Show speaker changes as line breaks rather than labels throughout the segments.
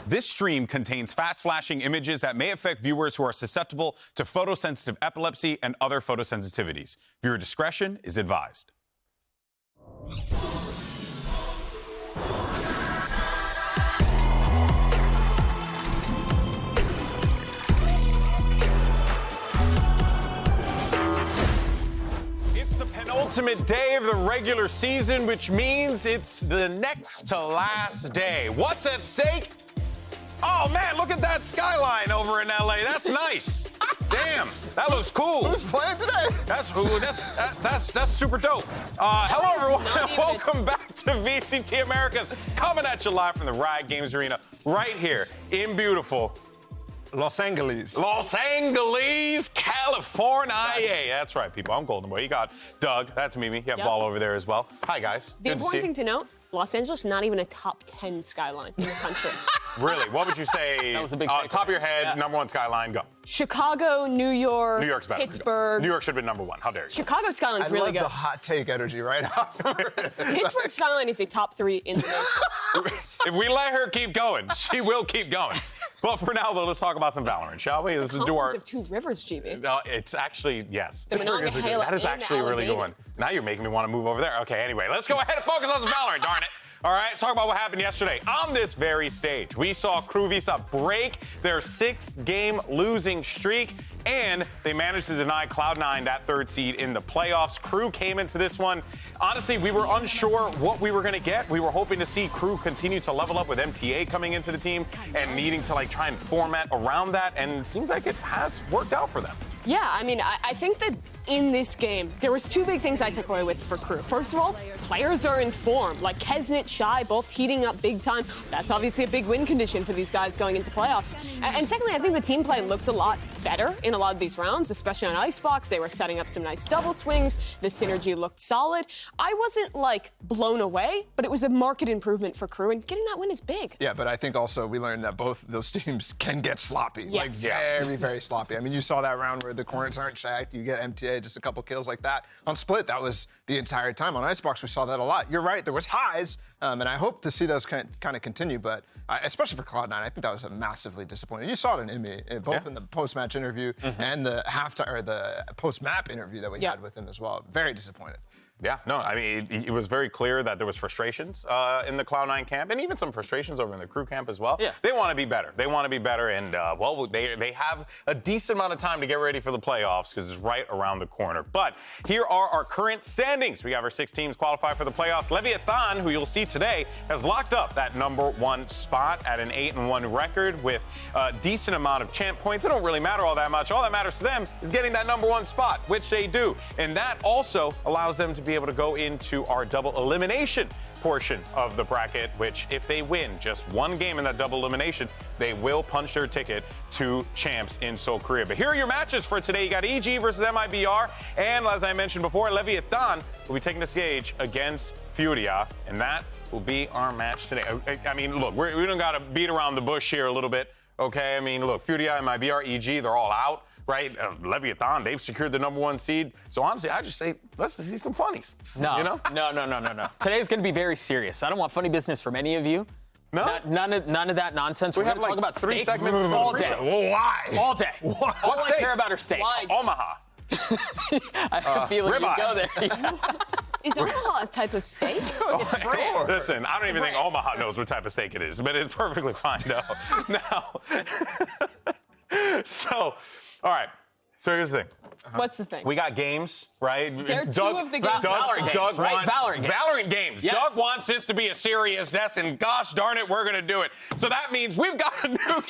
This stream contains fast-flashing images that may affect viewers who are susceptible to photosensitive epilepsy and other photosensitivities. Viewer discretion is advised. Penultimate day of the regular season, which means it's the next to last day. What's at stake? Oh man, look at that skyline over in LA. That's nice. Damn, that looks cool.
Who's playing today?
That's super dope. Hello everyone, welcome back to VCT Americas, coming at you live from the Riot Games Arena, right here in beautiful
Los Angeles.
Los Angeles, California. That's right, people. I'm Golden Boy. You got Doug. That's Mimi. You have Ball over there as well. Hi, guys.
The important thing to note, Los Angeles is not even a top 10 skyline in the country.
Really? What would you say?
That was a big
top of your head, number one skyline, go.
Chicago, New York,
New York's better.
Pittsburgh.
New York should have been number one. How dare you?
Chicago skyline's really good.
I love the hot take energy right afterwards.
Pittsburgh skyline is a top 3 in the nation.
If we let her keep going, she will keep going. But for now, though, let's talk about some Valorant, shall we? This is our
of two rivers, GB.
It's actually, yes.
The Monongahela
that is actually a really good one. Now you're making me want to move over there. Okay, anyway, let's go ahead and focus on some Valorant, darn it. All right, talk about what happened yesterday. On this very stage, we saw Crew Visa break their 6-game losing streak, and they managed to deny Cloud9 that 3rd seed in the playoffs. Crew came into this one. Honestly, we were unsure what we were going to get. We were hoping to see Crew continue to level up with MTA coming into the team and needing to try and format around that, and it seems like it has worked out for them.
Yeah, I mean, I think that in this game, there was 2 big things I took away with for Crew. First of all, players are in form. Like Kesnit, Shy, both heating up big time. That's obviously a big win condition for these guys going into playoffs. And secondly, I think the team play looked a lot better in a lot of these rounds, especially on Icebox. They were setting up some nice double swings. The synergy looked solid. I wasn't, blown away, but it was a marked improvement for Crew, and getting that win is big.
Yeah, but I think also we learned that both those teams can get sloppy.
Yes.
Very, very sloppy. I mean, you saw that round where the corners aren't shacked. You get MTA, just a couple kills like that. On Split, that was the entire time. On Icebox, we saw that a lot. You're right, there was highs, and I hope to see those kind of continue, but especially for Cloud9, I think that was a massively disappointing. You saw it in Imi, both in the post-match interview and the halftime or the post-map interview that we had with him as well. Very disappointed.
Yeah, no, I mean, it was very clear that there was frustrations in the Cloud9 camp, and even some frustrations over in the Crew camp as well. Yeah. They want to be better. They want to be better, and, they have a decent amount of time to get ready for the playoffs because it's right around the corner. But here are our current standings. We have our 6 teams qualified for the playoffs. Leviathan, who you'll see today, has locked up that number 1 spot at an 8-1 record with a decent amount of champ points. It don't really matter all that much. All that matters to them is getting that number 1 spot, which they do. And that also allows them to be able to go into our double elimination portion of the bracket, which if they win just 1 game in that double elimination, they will punch their ticket to champs in Seoul, Korea. But here are your matches for today. You got EG versus MIBR, and as I mentioned before, Leviathan will be taking the stage against Furia, and that will be our match today. I mean, look, we don't got to beat around the bush here a little bit. Okay, I mean, look, Furia, MIBR, EG, they're all out, right? Leviathan, they've secured the number 1 seed. So honestly, I just say, let's see some funnies.
No,
you know?
No. Today's going to be very serious. I don't want funny business from any of you.
No?
None of that nonsense. We're going to talk about
3
steaks
segments
all day.
Why?
All day.
What
All
steaks?
I care about are steaks.
Why?
Omaha.
I have a feeling you go there.
Is Omaha a type of steak?
Listen, I don't even think Omaha knows what type of steak it is, but it's perfectly fine, though. Now, so, all right. So here's the thing.
What's the thing?
We got games, right?
There are 2 of the games.
Doug
right?
wants Valorant games.
Yes.
Doug wants this to be a serious test, and gosh darn it, we're going to do it. So that means we've got a new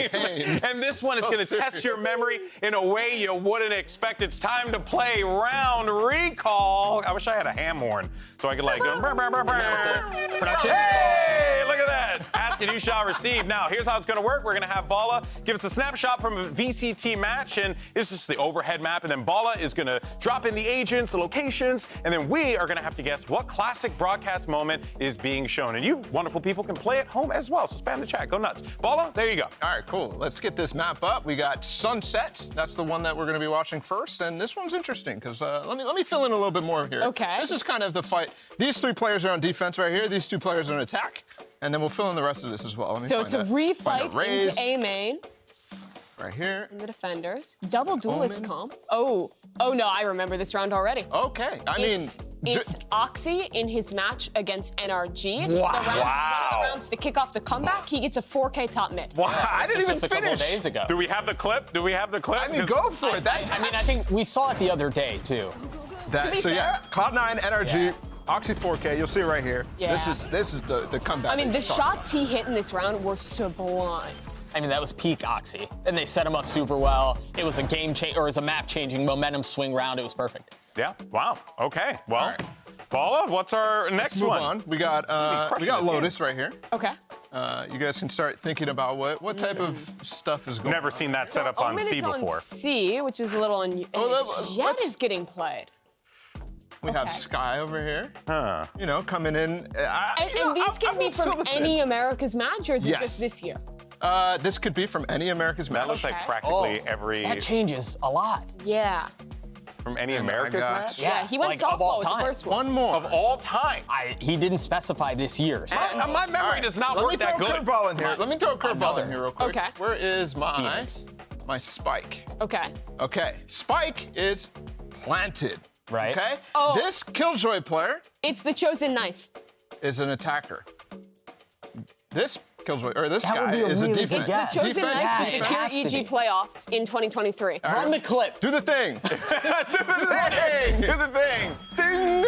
game. And this one is going to test your memory in a way you wouldn't expect. It's time to play Round Recall. I wish I had a ham horn so I could go.
Production.
Hey, look at that. Ask and you shall receive. Now, here's how it's going to work. We're going to have Bala give us a snapshot from a VCT match, and this is the overhead map, and then Bala is going to drop in the agents, the locations, and then we are going to have to guess what classic broadcast moment is being shown. And you wonderful people can play at home as well, so spam the chat. Go nuts. Bala, there you go.
All right, cool. Let's get this map up. We got Sunsets. That's the one that we're going to be watching first, and this one's interesting because let me fill in a little bit more here.
Okay.
This is kind of the fight. These 3 players are on defense right here. These 2 players are on attack. And then we'll fill in the rest of this as well. Let me
So it's a refight into A main.
Right here.
And the defenders. Double duelist comp. Oh no, I remember this round already.
Okay.
It's Oxy in his match against NRG.
Wow.
One of the rounds to kick off the comeback, he gets a 4K top mid.
Wow. I didn't even
just a couple
finish.
days ago.
Do we have the clip?
I mean, go for it.
I think we saw it the other day, too.
So yeah, Cloud9, NRG, Oxy 4K. You'll see it right here.
Yeah.
this is the comeback.
I mean, the shots he hit in this round were sublime.
I mean, that was peak Oxy. And they set him up super well. It was a game change, or it was a map-changing momentum swing round. It was perfect.
Yeah. Wow. Okay. Well, Paula, what's our next
move
one?
on. We got Lotus right here.
Okay.
You guys can start thinking about what type of stuff is going on.
Never seen that set up on
Omen
C
is
before.
on C, which is a little Jet is getting played.
We have Sky over here. You know, coming in.
And these can be from any America's match, or is it just this year?
This could be from any America's match.
That looks like practically every.
That changes a lot.
Yeah.
From any America's match?
Yeah, he went
like, of all
softball with the
time.
first one.
One more.
Of all time.
He didn't specify this year. So.
My memory does not work that good.
Let me throw a curveball in here. Let me throw a curveball in here real quick.
Okay.
Where is my
Phoenix.
Spike?
Okay.
Okay. Spike is planted.
Right.
Okay?
Oh.
This Killjoy player
It's the chosen knife.
is an attacker. This Killjoy, or this
That
guy
would be a
is
really
a
good
defense.
guess.
Chosen
Defense.
knife to
It
secure
has to
EG
be.
playoffs in 2023.
Run the clip.
Do the thing.
Do the thing. Ding.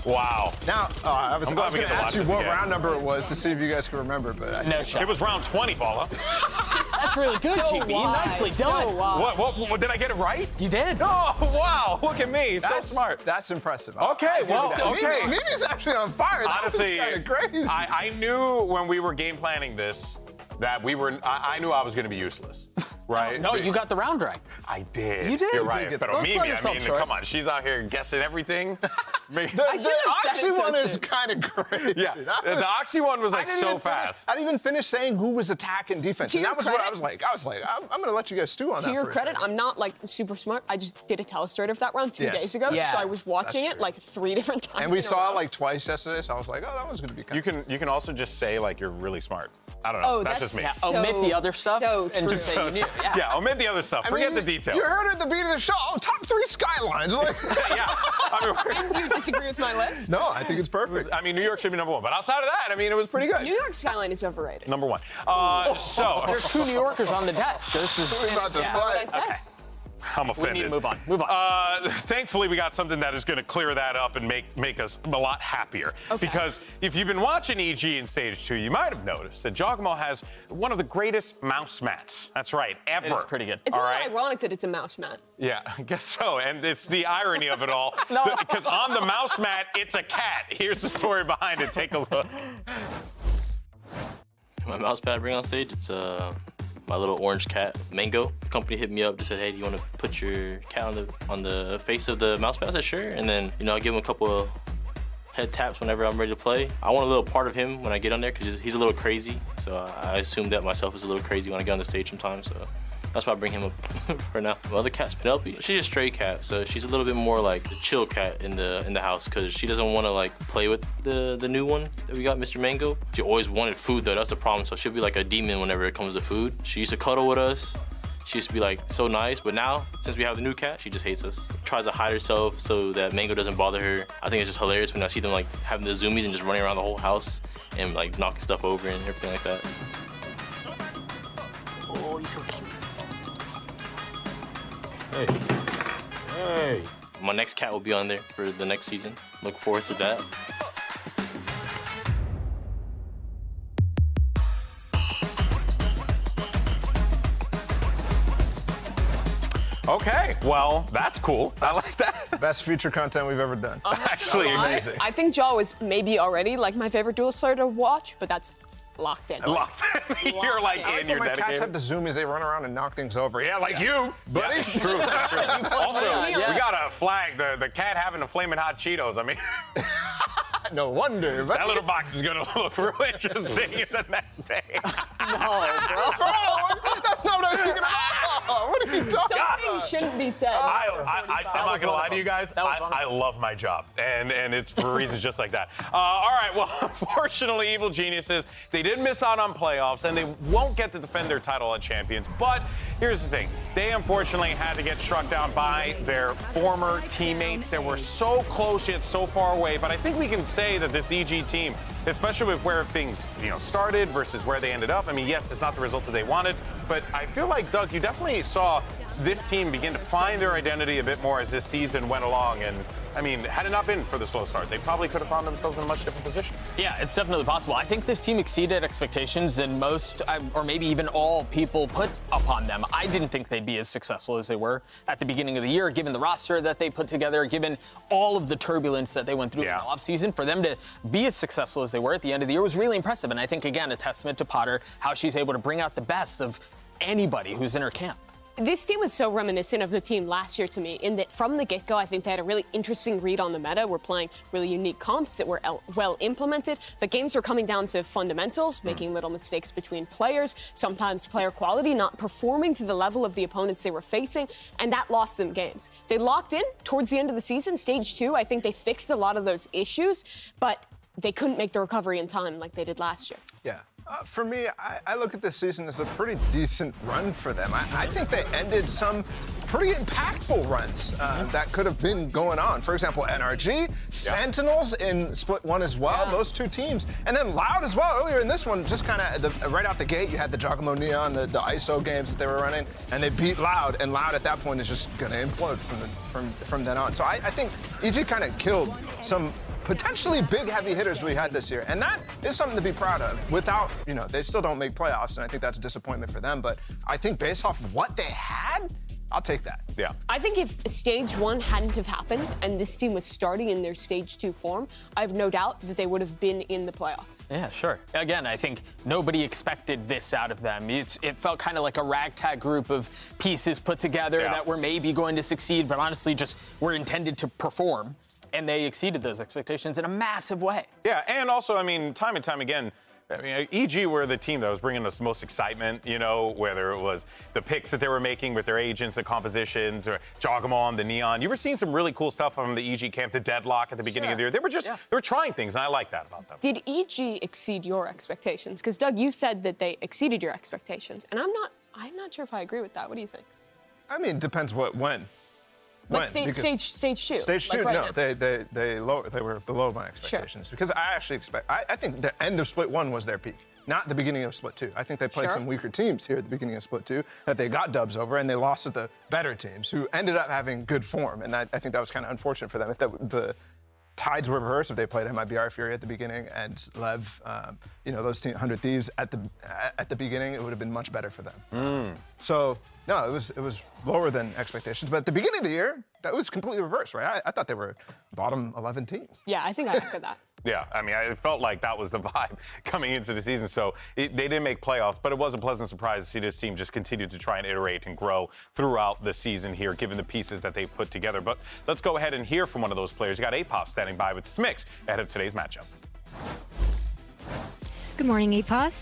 Wow.
Now, I was
I'm glad
going
we
to
get to watch
ask you
this
what
again.
round number it was to see if you guys can remember, but
No shot.
It was round 20, Paula.
That's really good,
So
GB.
wide,
Nicely
so
done.
wide.
What? Did I get it right?
You did.
Oh, wow. Look at me. So smart.
That's impressive.
Okay, well, okay.
Mimi's actually on fire.
Honestly,
that was kind of crazy.
I knew when we were game planning this that I knew I was going to be useless, right?
No, you got the round right.
I did.
You did.
You're
You
right.
did
But
Don't
Mimi,
sell
I
yourself
mean,
short.
come on. She's out here guessing everything.
I
The
shouldn't have said
Oxy
it so
one is
soon.
kind of crazy.
Yeah, the Oxy one was like so fast.
I didn't even finish saying who was attack and defense.
To
And that
your
was what I
credit-
was like. I'm going to let you guys stew on that
To your
for a
credit,
second.
I'm not like super smart. I just did a telestrator of that round 2
Yes.
days ago,
Yeah.
so I was watching
That's
it
true.
like 3 different times.
And we
in a
saw
row.
it like twice yesterday, so I was like, oh, that one's going to be kind of
You can also just say like you're really smart. I don't know.
Oh,
that's just me.
so-
Omit the other stuff
so
and just
true.
say you knew. Yeah.
Yeah, omit the other stuff. Forget the details.
You heard it at the beginning of the show. Oh, top 3 skylines. Like,
Yeah. I
Do you disagree with my list?
no, I think it's perfect.
mean, New York should be number 1, but outside of that, I mean, it was pretty good.
New York skyline is overrated.
Number 1. So
There's 2 New Yorkers on the desk. This is.
We're about to
Yeah, what
play.
I said.
Okay.
I'm
We
offended.
need to move on. Move on.
Thankfully, we got something that is going to clear that up and make us a lot happier.
Okay.
Because if you've been watching EG in Stage 2, you might have noticed that Jogmal has one of the greatest mouse mats. That's right, ever.
It is pretty good.
It's
All
a
right.
little ironic that it's a mouse mat.
Yeah, I guess so. And it's the irony of it all.
No.
Because on the mouse mat, it's a cat. Here's the story behind it. Take a look.
My mouse pad I bring on stage, it's my little orange cat, Mango. The company hit me up, just said, hey, do you want to put your cat on the face of the mouse pad? I said, sure. And then, I give him a couple of head taps whenever I'm ready to play. I want a little part of him when I get on there because he's a little crazy. So I assume that myself is a little crazy when I get on the stage sometimes. So that's why I bring him up for now. My other cat's Penelope. She's a stray cat, so she's a little bit more like the chill cat in the house because she doesn't want to like play with the new one that we got, Mr. Mango. She always wanted food though. That's the problem. So she'll be like a demon whenever it comes to food. She used to cuddle with us. She used to be like so nice, but now since we have the new cat, she just hates us. Tries to hide herself so that Mango doesn't bother her. I think it's just hilarious when I see them like having the zoomies and just running around the whole house and like knocking stuff over and everything like that. Oh, you're so cute. Hey. My next cat will be on there for the next season. Look forward to that.
Okay, well, that's cool. I like that.
Best feature content we've ever done.
Actually,
amazing.
I think Jaw was maybe already like my favorite duelist player to watch, but that's locked in.
locked. You're like
I like
in,
when
you're
my cats
dedicated.
have the zoomies, they run around and knock things over. Yeah, like you, buddy.
Yeah, it's true. Also,
Yeah.
we gotta flag the cat having a flaming hot Cheetos. I mean,
No wonder. But
that little box is gonna look real interesting in the next day.
bro, that's not what I was thinking about. What are
Something shouldn't be said.
I'm not gonna lie to you guys. I love my job, and it's for reasons just like that. All right. Well, unfortunately, Evil Geniuses, they did miss out on playoffs, and they won't get to defend their title at Champions. But here's the thing: they unfortunately had to get struck down by their former teammates. They were so close yet so far away. But I think we can say that this EG team, especially with where things started versus where they ended up. I mean, yes, it's not the result that they wanted, but I feel like, Doug, you definitely saw this team begin to find their identity a bit more as this season went along. And I mean, had it not been for the slow start, they probably could have found themselves in a much different position.
Yeah, it's definitely possible. I think this team exceeded expectations than most, or maybe even all people put upon them. I didn't think they'd be as successful as they were at the beginning of the year, given the roster that they put together, given all of the turbulence that they went through in the offseason. For them to be as successful as they were at the end of the year was really impressive. And I think, again, a testament to Potter, how she's able to bring out the best of anybody who's in her camp.
This team was so reminiscent of the team last year to me in that from the get-go, I think they had a really interesting read on the meta. We're playing really unique comps that were well implemented, but games were coming down to fundamentals, making little mistakes between players, sometimes player quality not performing to the level of the opponents they were facing, and that lost them games. They locked in towards the end of the season, stage 2. I think they fixed a lot of those issues, but they couldn't make the recovery in time like they did last year.
Yeah. For me, I look at this season as a pretty decent run for them. I think they ended some pretty impactful runs that could have been going on. For example, NRG, Sentinels in Split 1 as well, those two teams. And then Loud as well. Earlier in this one, just kind of right out the gate, you had the Giacomo Neon, the ISO games that they were running, and they beat Loud. And Loud at that point is just going to implode from then on. So I think EG kind of killed some potentially big heavy hitters we had this year. And that is something to be proud of. Without, they still don't make playoffs, and I think that's a disappointment for them. But I think based off of what they had, I'll take that.
Yeah.
I think if stage 1 hadn't have happened and this team was starting in their stage 2 form, I have no doubt that they would have been in the playoffs.
Yeah, sure. Again, I think nobody expected this out of them. It felt kind of like a ragtag group of pieces put together that were maybe going to succeed, but honestly just were intended to perform. And they exceeded those expectations in a massive way.
Yeah, and also, I mean, time and time again, EG were the team that was bringing us most excitement, whether it was the picks that they were making with their agents, the compositions, or Joggamon, the Neon. You were seeing some really cool stuff from the EG camp, the Deadlock at the beginning of the year. They were they were trying things, and I like that about them.
Did EG exceed your expectations? Because, Doug, you said that they exceeded your expectations, and I'm not sure if I agree with that. What do you think?
I mean, it depends when.
Like stage 2.
Stage 2,
like
no, they were below my expectations. Because I actually I think the end of Split 1 was their peak, not the beginning of Split 2. I think they played some weaker teams here at the beginning of Split 2 that they got dubs over, and they lost to the better teams who ended up having good form. And I think that was kind of unfortunate for them. If the tides were reversed, if they played MIBR Fury at the beginning and Lev, those 100 Thieves at the beginning, it would have been much better for them. So, no, it was lower than expectations. But at the beginning of the year, that was completely reversed, right? I thought they were bottom 11 teams.
Yeah, I think I echo that.
Yeah, I mean, it felt like that was the vibe coming into the season. So they didn't make playoffs, but it was a pleasant surprise to see this team just continue to try and iterate and grow throughout the season here, given the pieces that they've put together. But let's go ahead and hear from one of those players. You got APOF standing by with Smix ahead of today's matchup.
Good morning, APOF.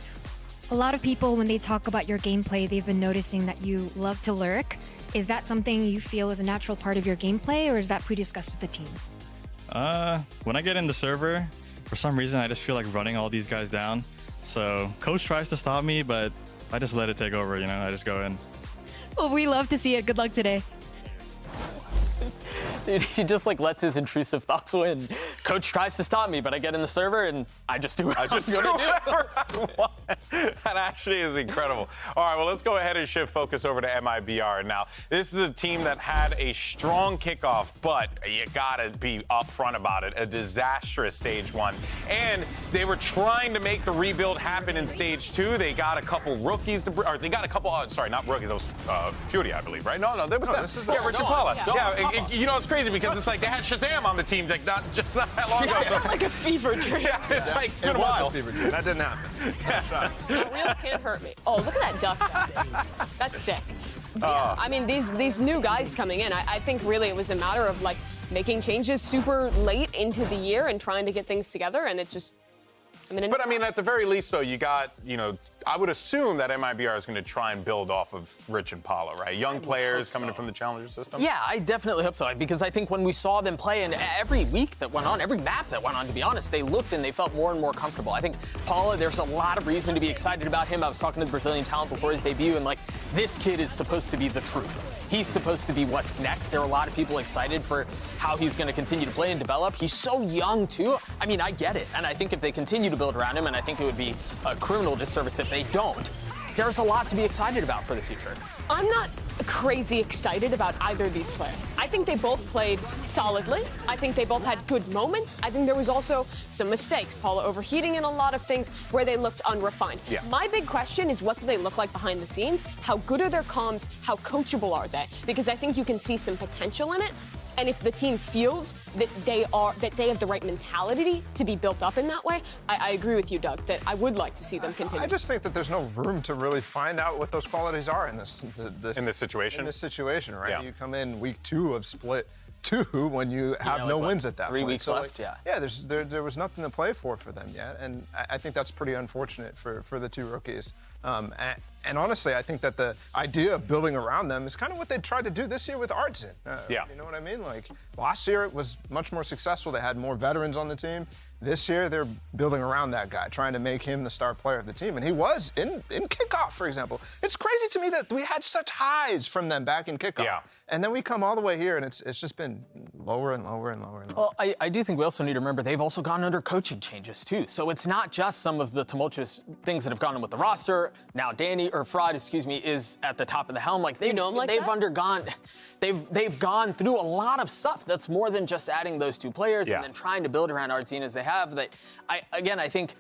A lot of people, when they talk about your gameplay, they've been noticing that you love to lurk. Is that something you feel is a natural part of your gameplay, or is that pre-discussed with the team?
When I get in the server, for some reason, I just feel like running all these guys down. So coach tries to stop me, but I just let it take over, I just go in.
Well, we love to see it. Good luck today.
Dude, he just lets his intrusive thoughts win. Coach tries to stop me, but I get in the server and I just do what I just do.
That actually is incredible. All right, well, let's go ahead and shift focus over to MIBR. Now, this is a team that had a strong kickoff, but you gotta be upfront about it. A disastrous stage 1. And they were trying to make the rebuild happen in stage 2. They got a couple rookies, not rookies, that was Fury, I believe, right? No, that was them. Richard Paula. It's crazy because it's like they had Shazam on the team not that long ago.
So. Like a fever dream.
Yeah, it's been a while.
A fever dream. That didn't happen.
That real can't hurt me. Oh, look at that duck. That's sick. Yeah, I mean, these new guys coming in, I think really it was a matter of making changes super late into the year and trying to get things together, and it just
But I mean, at the very least, though, you got, I would assume that MIBR is going to try and build off of Rich and Paolo, right? Young players coming in from the Challenger system.
Yeah, I definitely hope so, because I think when we saw them play, and every week that went on, every map that went on, to be honest, they looked and they felt more and more comfortable. I think Paolo, there's a lot of reason to be excited about him. I was talking to the Brazilian talent before his debut, and this kid is supposed to be the truth. He's supposed to be what's next. There are a lot of people excited for how he's going to continue to play and develop. He's so young, too. I mean, I get it. And I think if they continue to build around him, and I think it would be a criminal disservice if they don't, there's a lot to be excited about for the future.
I'm not crazy excited about either of these players. I think they both played solidly. I think they both had good moments. I think there was also some mistakes. Paula overheating in a lot of things where they looked unrefined.
Yeah.
My big question is, what do they look like behind the scenes? How good are their comms? How coachable are they? Because I think you can see some potential in it. And if the team feels that they have the right mentality to be built up in that way, I agree with you, Doug, that I would like to see them continue.
I just think that there's no room to really find out what those qualities are in this
situation.
In this situation, right?
Yeah.
You come in week 2 of split 2 when you have no wins at that
3
point.
weeks left, yeah.
Yeah, there was nothing to play for them yet, and I think that's pretty unfortunate for the 2 rookies. And honestly, I think that the idea of building around them is kind of what they tried to do this year with Artsin.
Yeah.
You know what I mean? Last year it was much more successful. They had more veterans on the team. This year they're building around that guy, trying to make him the star player of the team. And he was in Kickoff, for example. It's crazy to me that we had such highs from them back in Kickoff.
Yeah.
And then we come all the way here, and it's just been lower and lower and lower and lower.
Well, I do think we also need to remember they've also gone under coaching changes, too. So it's not just some of the tumultuous things that have gone on with the roster. Now Fraud, is at the top of the helm. They've gone through a lot of stuff that's more than just adding those 2 players and then trying to build around Artsin as they have. I think,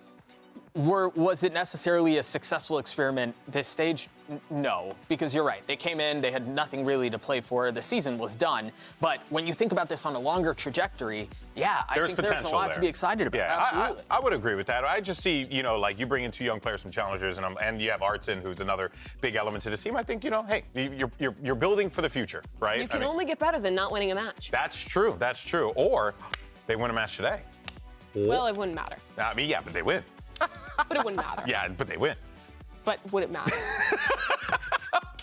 was it necessarily a successful experiment this stage? No, because you're right. They came in, they had nothing really to play for. The season was done. But when you think about this on a longer trajectory, I think there's a lot to be excited about.
Yeah,
absolutely.
I would agree with that. I just see, you bring in 2 young players from Challengers, and you have Artsin, who's another big element to the team. I think, hey, you're building for the future, right?
You can only get better than not winning a match.
That's true. Or they win a match today.
Well, it wouldn't matter.
I mean, yeah, but they win.
But it wouldn't matter.
Yeah, but they win.
But would it matter?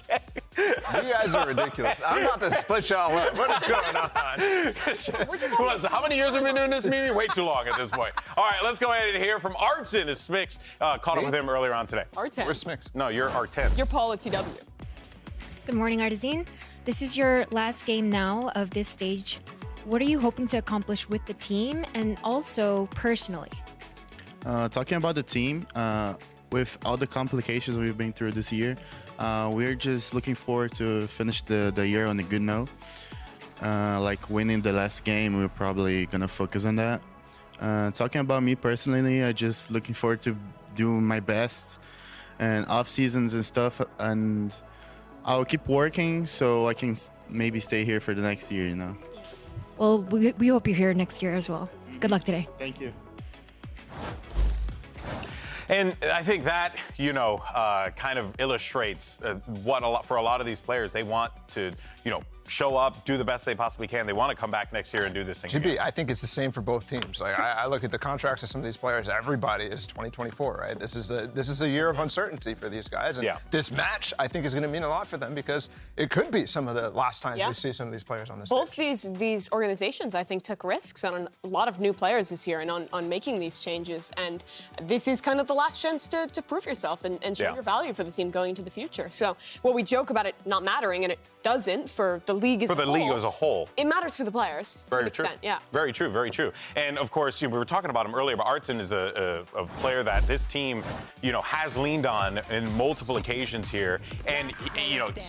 Okay.
You guys are ridiculous. I'm about to split y'all up. What is going on?
How many years have we been doing this meeting? Way too long at this point. All right, let's go ahead and hear from Artsin as Smix caught up with him earlier on today.
R10.
Where's Smix?
No, you're R10.
You're Paula TW.
Good morning, Artsin. This is your last game now of this stage. What are you hoping to accomplish with the team and also personally?
Talking about the team, with all the complications we've been through this year, we're just looking forward to finish the year on a good note. Winning the last game, we're probably going to focus on that. Talking about me personally, I'm just looking forward to doing my best and off seasons and stuff, and I'll keep working so I can maybe stay here for the next year,
Well, we hope you're here next year as well. Good luck today.
Thank you.
And I think that, kind of illustrates for a lot of these players, they want to, show up, do the best they possibly can. They want to come back next year and do this thing
GB,
again.
I think it's the same for both teams. I look at the contracts of some of these players. Everybody is 2024, right? This is a year of uncertainty for these guys. And this match, I think, is going to mean a lot for them because it could be some of the last times we see some of these players on the stage.
Both these organizations, I think, took risks on a lot of new players this year and on making these changes. And this is kind of the last chance to prove yourself and show your value for the team going into the future. So we joke about it not mattering, and it doesn't for the league as a whole.
For the league as a whole.
It matters for the players to an extent, yeah.
Very true, very true. And of course, we were talking about him earlier, but Artsin is a player that this team, has leaned on in multiple occasions here. And,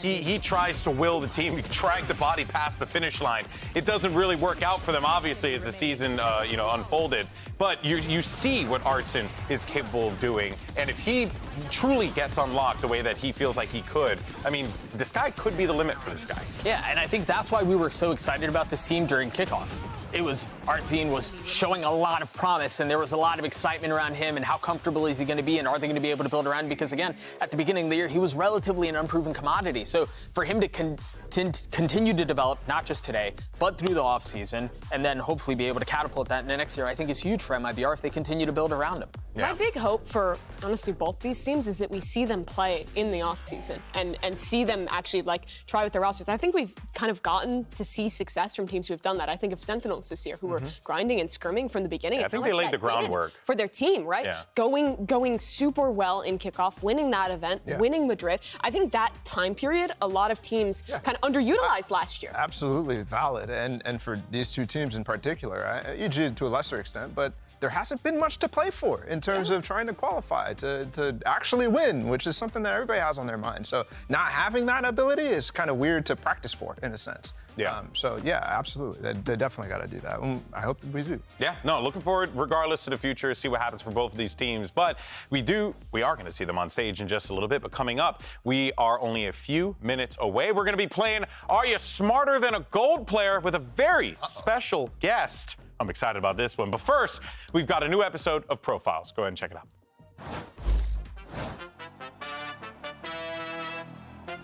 he tries to will the team, drag the body past the finish line. It doesn't really work out for them, obviously, as the season, unfolded. But you see what Artsin is capable of doing. And if he truly gets unlocked the way that he feels like he could, I mean, the sky could be the limit for this guy.
Yeah, and I think that's why we were so excited about this team during Kickoff. Arzine was showing a lot of promise, and there was a lot of excitement around him and how comfortable is he going to be, and are they going to be able to build around him? Because again, at the beginning of the year, he was relatively an unproven commodity. So for him to continue to develop, not just today, but through the offseason, and then hopefully be able to catapult that in the next year, I think is huge for MIBR if they continue to build around him.
My big hope for, honestly, both these teams is that we see them play in the offseason and see them actually, like, try with their rosters. I think we've kind of gotten to see success from teams who have done that. I think of Sentinels this year, who were grinding and scrimming from the beginning.
Yeah, I think they laid the groundwork
for their team, right?
Yeah.
Going super well in Kickoff, winning that event, winning Madrid. I think that time period, a lot of teams kind of underutilized last year.
Absolutely valid. And for these two teams in particular, EG to a lesser extent, but there hasn't been much to play for in terms of trying to qualify, to actually win, which is something that everybody has on their mind. So not having that ability is kind of weird to practice for, in a sense.
Yeah.
So yeah, absolutely. They definitely got to do that. I hope we do.
Yeah, no, looking forward regardless to the future, see what happens for both of these teams. But we are going to see them on stage in just a little bit. But coming up, we are only a few minutes away. We're going to be playing Are You Smarter Than a Gold Player with a very special guest. I'm excited about this one. But first, we've got a new episode of Profiles. Go ahead and check it out.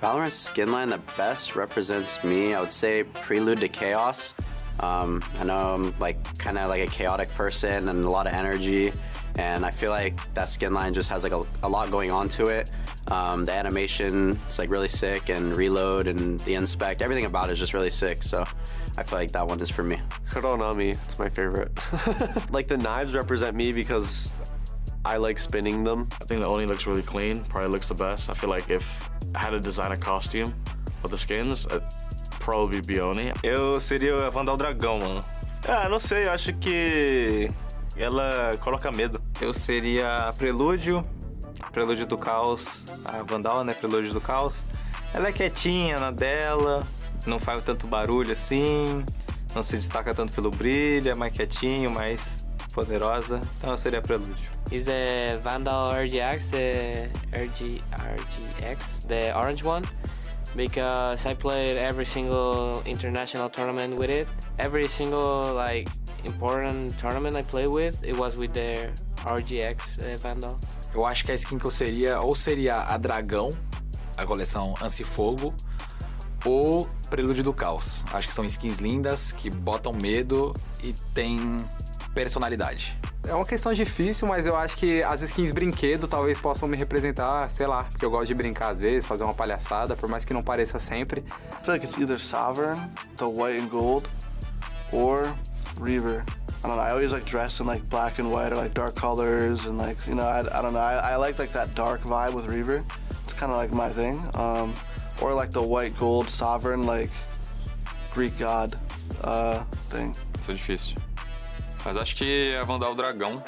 Valorant's skin line that best represents me, I would say Prelude to Chaos. I know I'm kind of like a chaotic person and a lot of energy, and I feel like that skin line just has like a lot going on to it. The animation is like really sick, and reload and the inspect, everything about it is just really sick. So I feel like that one is for me.
Kuronami, it's my favorite. Like the knives represent me because I like spinning them.
I think the Oni looks really clean, probably looks the best. I feel like if I had to design a costume with the skins, it'd probably be Oni.
Eu seria a Vandal Dragão, mano. Não sei, eu acho que ela coloca medo. Eu seria a Prelúdio do Caos, a Vandal, né, Prelúdio do Caos. Ela é quietinha na dela, não faz tanto barulho assim, não se destaca tanto pelo brilho, é mais quietinho, mais poderosa. Então eu seria a Prelúdio.
Is the Vandal RGX, the RGX, the orange one, because I played every single international tournament with it. Every single important tournament I played with, it was with the RGX Vandal.
Eu acho que a skin que eu seria, ou seria a Dragão, a coleção Ansi-Fogo, ou Prelúdio do Caos. Acho que são skins lindas, que botam medo e tem personalidade.
É uma questão difícil, mas eu acho que as skins brinquedo talvez possam me representar, sei lá, porque eu gosto de brincar às vezes, fazer uma palhaçada, por mais que não pareça sempre.
I feel like it's either Sovereign, the white and gold, or Reaver. I don't know, I always dress in black and white or dark colors and I don't know, I like that dark vibe with Reaver. It's kind of my thing. Or the white gold Sovereign, Greek god thing.
Isso é difícil. Mas acho que é a Vandal Dragão.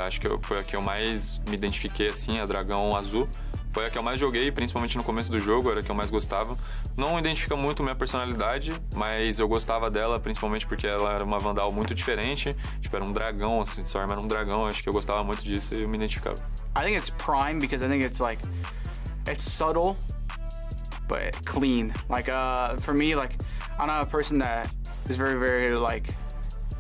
Acho que foi a que eu mais me identifiquei assim, a Dragão Azul. Foi a que eu mais joguei, principalmente no começo do jogo, era a que eu mais gostava. Não identifica muito minha personalidade, mas eu gostava dela, principalmente porque ela era uma Vandal muito diferente. Tipo, era um dragão, assim, sua arma era um dragão. Acho que eu gostava muito disso e eu me identificava.
I think it's Prime because I think it's it's subtle, but clean. For me, I'm not a person that is very, very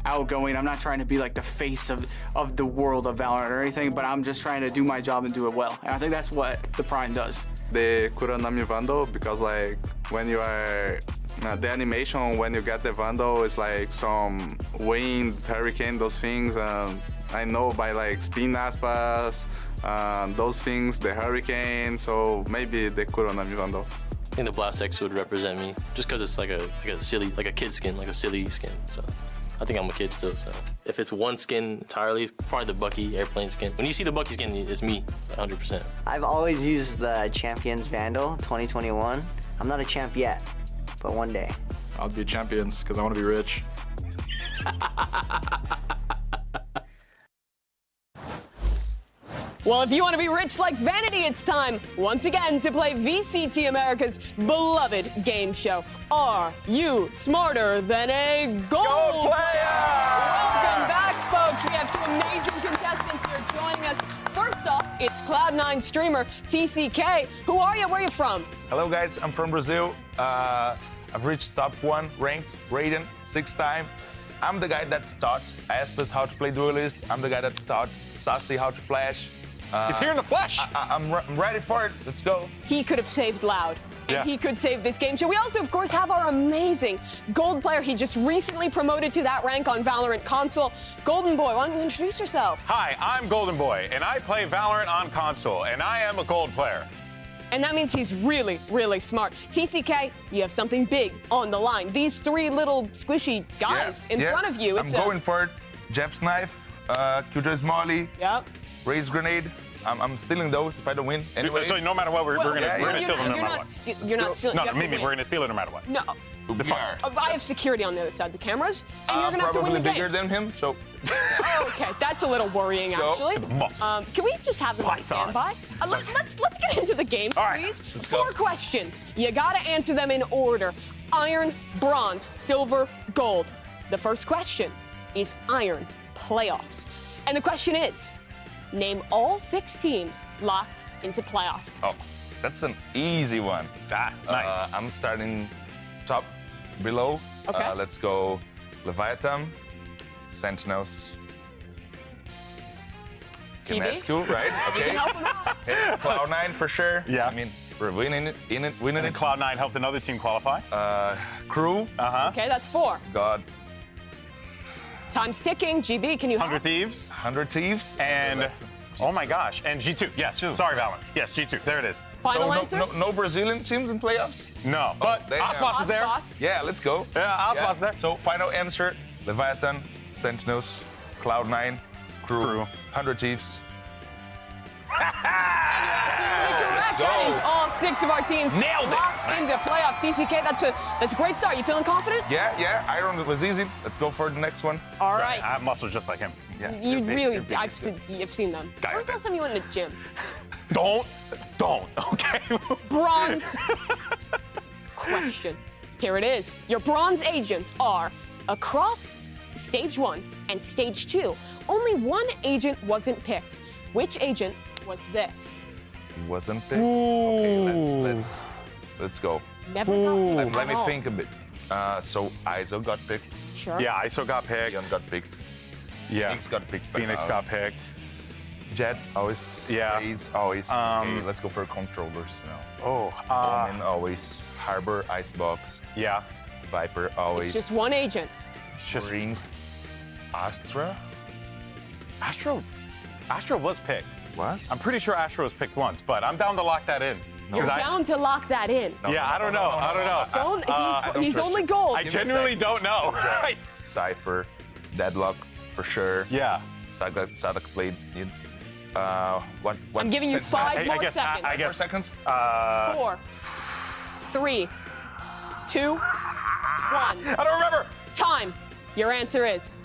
outgoing. I'm not trying to be the face of the world of Valorant or anything, but I'm just trying to do my job and do it well. And I think that's what the Prime does.
The Kuronami Vandal, because when you are the animation when you get the Vandal is some wind, hurricane, those things. I know by spin aspas, those things, the hurricane. So maybe the Kuronami Vandal.
I think the Blast X would represent me, just because it's like a silly, a kid skin, a silly skin. So I think I'm a kid still. So if it's one skin entirely, probably the Bucky airplane skin. When you see the Bucky skin, it's me, 100%.
I've always used the Champions Vandal 2021. I'm not a champ yet, but one day.
I'll be Champions because I want to be rich.
Well, if you want to be rich like Vanity, it's time once again to play VCT America's beloved game show. Are you smarter than a gold player? Welcome back, folks. We have two amazing contestants here joining us. First off, it's Cloud9 streamer TCK. Who are you? Where are you from?
Hello, guys. I'm from Brazil. I've reached top 1 ranked Raiden 6 times. I'm the guy that taught Aspas how to play duelist. I'm the guy that taught Sassy how to flash.
He's here in the flesh.
I'm ready for it. Let's go.
He could have saved Loud. And
Yeah.
he could save this game. So we also, of course, have our amazing gold player. He just recently promoted to that rank on Valorant console. Golden Boy, why don't you introduce yourself?
Hi, I'm Golden Boy, and I play Valorant on console, and I am a gold player.
And that means he's really, really smart. TCK, you have something big on the line. These three little squishy guys in front of you.
I'm going for it. Jeff's knife, Killjoy's Molly, Raise grenade. I'm stealing those if I don't win. Anyway,
So no matter what, we're gonna steal them no matter what.
You're not stealing.
No,
you have to
Mimi,
win.
we're gonna steal it no matter what.
No.
It's fine.
I have security on the other side of the cameras, and you're gonna have to win
probably
the game.
bigger than him, so.
Okay, that's a little worrying,
Let's go.
actually.
The muscles.
Can we just have them on standby? Let's get into the game, please.
let's
Four
go.
questions. You gotta answer them in order: iron, bronze, silver, gold. The first question is iron playoffs, and the question is: name all 6 teams locked into playoffs.
Oh, that's an easy one.
Nice.
I'm starting top, below.
Okay.
Let's go Leviathan, Sentinels,
GB?
Kinetsku, right?
You
Okay.
can help him out.
Okay, Cloud9 for sure.
Yeah.
I mean, we're winning it. Winning
And
it.
Cloud9 helped another team qualify.
Crew.
Okay, that's 4.
God.
Time's ticking. GB, can you help?
100 Thieves.
100 Thieves.
And, oh my gosh, and G2. Yes, sorry, Valorant. Yes, G2, there it is.
Final
so
answer?
no Brazilian teams in playoffs?
No, but
damn.
Osmos is there.
Yeah, let's go.
Yeah, Osmos is there.
So final answer, Leviathan, Sentinels, Cloud9, Crew, 100 Thieves. Let's go.
That is all 6 of our teams
Nailed it.
locked into playoff. TCK, that's a great start. You feeling confident?
Yeah, Iron was easy. Let's go for the next one.
All right.
I have muscles just like him.
Yeah.
You really, you've seen them.
Guy
When's the last time you went to the gym?
Don't, okay?
Bronze question. Here it is. Your bronze agents are across stage 1 and stage 2. Only one agent wasn't picked. Which agent was this?
Wasn't picked. Okay, let's go.
Never got picked
Let
at
me
all.
think a bit. So ISO got picked.
Sure.
Yeah, ISO got picked.
Ion got picked.
Yeah.
Phoenix got picked.
Phoenix got picked.
Jet always.
Yeah.
Raze always. Okay, let's go for controllers now. Omen always. Harbor, Icebox.
Yeah.
Viper always.
Just one agent.
Just
Marines. Astra.
Astro was picked.
Was?
I'm pretty sure Astro was picked once, but I'm down to lock that in.
You're
'Cause
down to lock that in.
I don't know.
He's only gold.
I genuinely don't know.
Cypher. Deadlock for sure.
Yeah.
Sadak played it. What?
I'm giving you 5 more seconds.
I guess
4 seconds.
4, 3, 2, 1.
I don't remember.
Time. Your answer is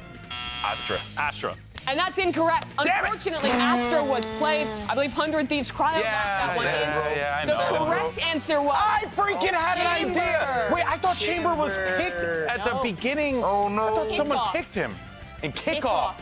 Astra.
And that's incorrect. Unfortunately, Astra was played. I believe 100 Thieves Cryo locked that one in.
Yeah, I
The
know.
correct answer was
I freaking had an idea.
Chamber.
Wait, I thought Chamber was picked at the
No.
beginning. Oh no! I thought someone
Kickoff.
picked him in Kickoff.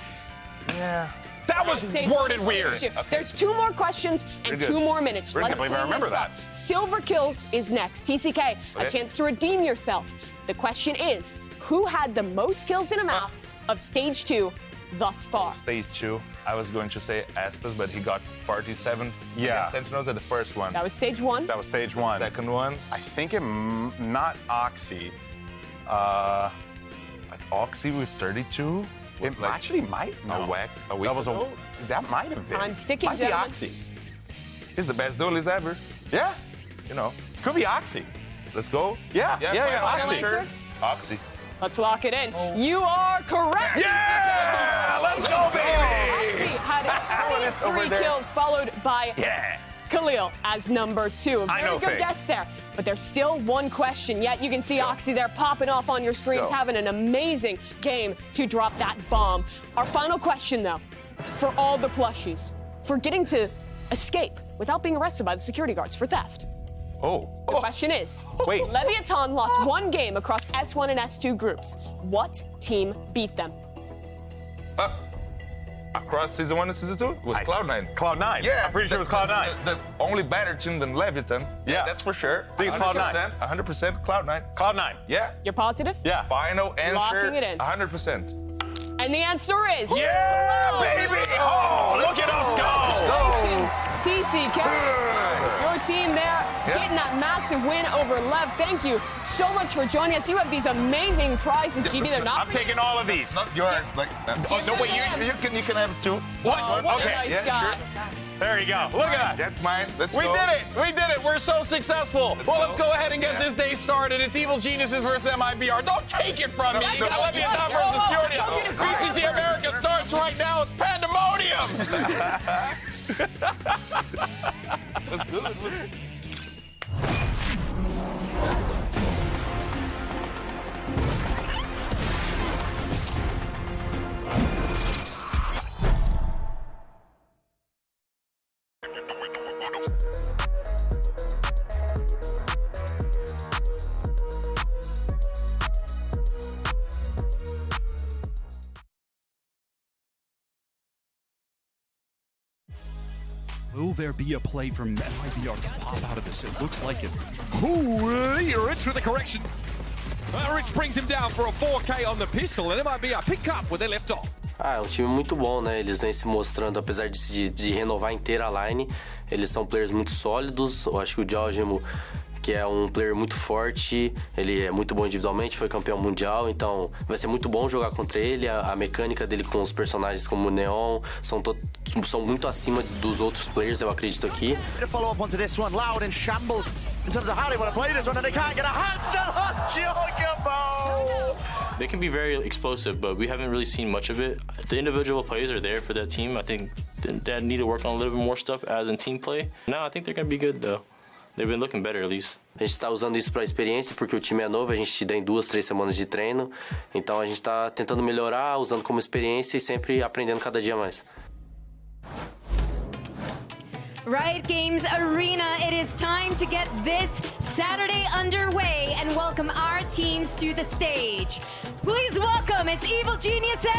Yeah.
That was
Stage
worded
one,
weird.
stage 2. There's 2 more questions and
Pretty
2
good.
more minutes.
Pretty
Let's
good. I
clean
remember
this
that.
up. Silver kills is next. TCK, a
Okay.
chance to redeem yourself. The question is, who had the most kills in a map of stage 2 thus far?
Stage 2. I was going to say Aspas, but he got 47.
Yeah.
Against Sentinels at the first one.
That was stage 1.
That was stage 1.
Second one.
I think not Oxy.
Like Oxy with 32.
It actually might.
A week
That was
ago.
That might have been.
I'm sticking,
Might be
gentlemen.
Oxy.
He's the best duelist ever.
Yeah.
You know.
Could be Oxy.
Let's go.
Yeah.
final
Oxy.
answer?
Oxy.
Let's lock it in. You are correct.
Yeah! Let's go, baby!
Oxy had
Analyst over
3
there.
kills, followed by
Yeah.
Khalil as number 2. A
I
very
know
good
Fig.
guess there. But there's still one question. Yet you can see Oxy there popping off on your screens,
go.
having an amazing game to drop that bomb. Our final question, though, for all the plushies, for getting to escape without being arrested by the security guards for theft.
Oh.
The question is,
Wait.
Leviathan lost 1 game across S1 and S2 groups. What team beat them?
across season 1 and season 2 was Cloud9.
Cloud9?
Yeah.
I'm pretty sure it was Cloud9.
The only better team than Leviathan.
Yeah.
That's for sure.
I think it's Cloud9.
100% Cloud9.
Cloud9.
Yeah.
You're positive?
Yeah.
Final answer,
Locking it in.
100%.
And the answer is...
Yeah, baby! Oh, look at us go!
TCK, your team there, getting that massive win over Lev. Thank you so much for joining us. You have these amazing prizes, GB. They're not...
I'm taking all of these.
Not yours. Like,
oh, no, wait, you can have 2. What?
What
Okay.
a nice guy.
Sure.
There you go. Look at that.
That's mine. Let's
We
go.
did it. We did it. We're so successful. Let's go ahead and get this day started. It's Evil Geniuses versus MIBR. Don't take it from me. You got Leviathan versus Purity. VCT Americas starts right now. It's pandemonium.
Let's do it.
Will there be a play from MIBR to pop out of this? It looks like it. Ooh, Rich with the correction. Rich brings him down for a 4K on the pistol, and MIBR pick up where they left off.
É um time muito bom, né? Eles vêm se mostrando, apesar de renovar inteira a line, eles são players muito sólidos. Eu acho que o Diogemo, que é um player muito forte, ele é muito bom individualmente, foi campeão mundial, então vai ser muito bom jogar contra ele. A mecânica dele com os personagens como o Neon são muito acima dos outros players, eu acredito aqui.
Follow up onto this one, Loud in shambles in terms of how they want to play this one, and they can't get a hand on Giacomo.
They can be very explosive, but we haven't really seen much of it. The individual plays are there for that team. I think they need to work on a little bit more stuff as in team play. No, I think they're going to be good, though. They've been looking better, at least. A gente está usando isso para experiência, porque o time é novo, a gente tem 2, 3 semanas de treino. Então a gente está tentando melhorar, usando como experiência e sempre aprendendo cada dia mais.
Riot Games Arena, it is time to get this Saturday underway and welcome our teams to the stage. Please welcome, it's Evil Geniuses!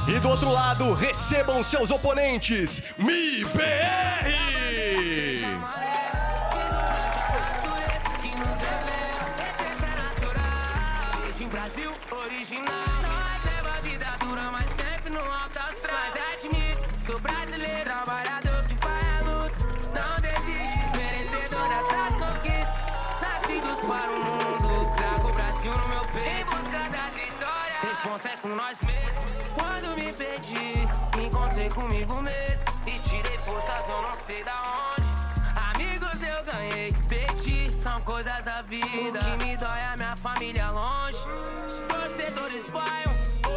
E do outro lado, recebam seus oponentes, MIBR!
Brasil original, nós leva a vida dura, mas sempre no alto astral. Mas admito, sou brasileiro, trabalhador que faz a luta. Não desiste, merecedor dessas conquistas. Nascidos para o mundo, trago o Brasil no meu peito. Em busca da vitória, responsa é com nós mesmos. Quando me perdi, me encontrei comigo mesmo. E tirei forças, eu não sei da onde. Amigos eu ganhei, perdi, são coisas da vida. O que me dói é a minha família longe. Torcedores vaiam,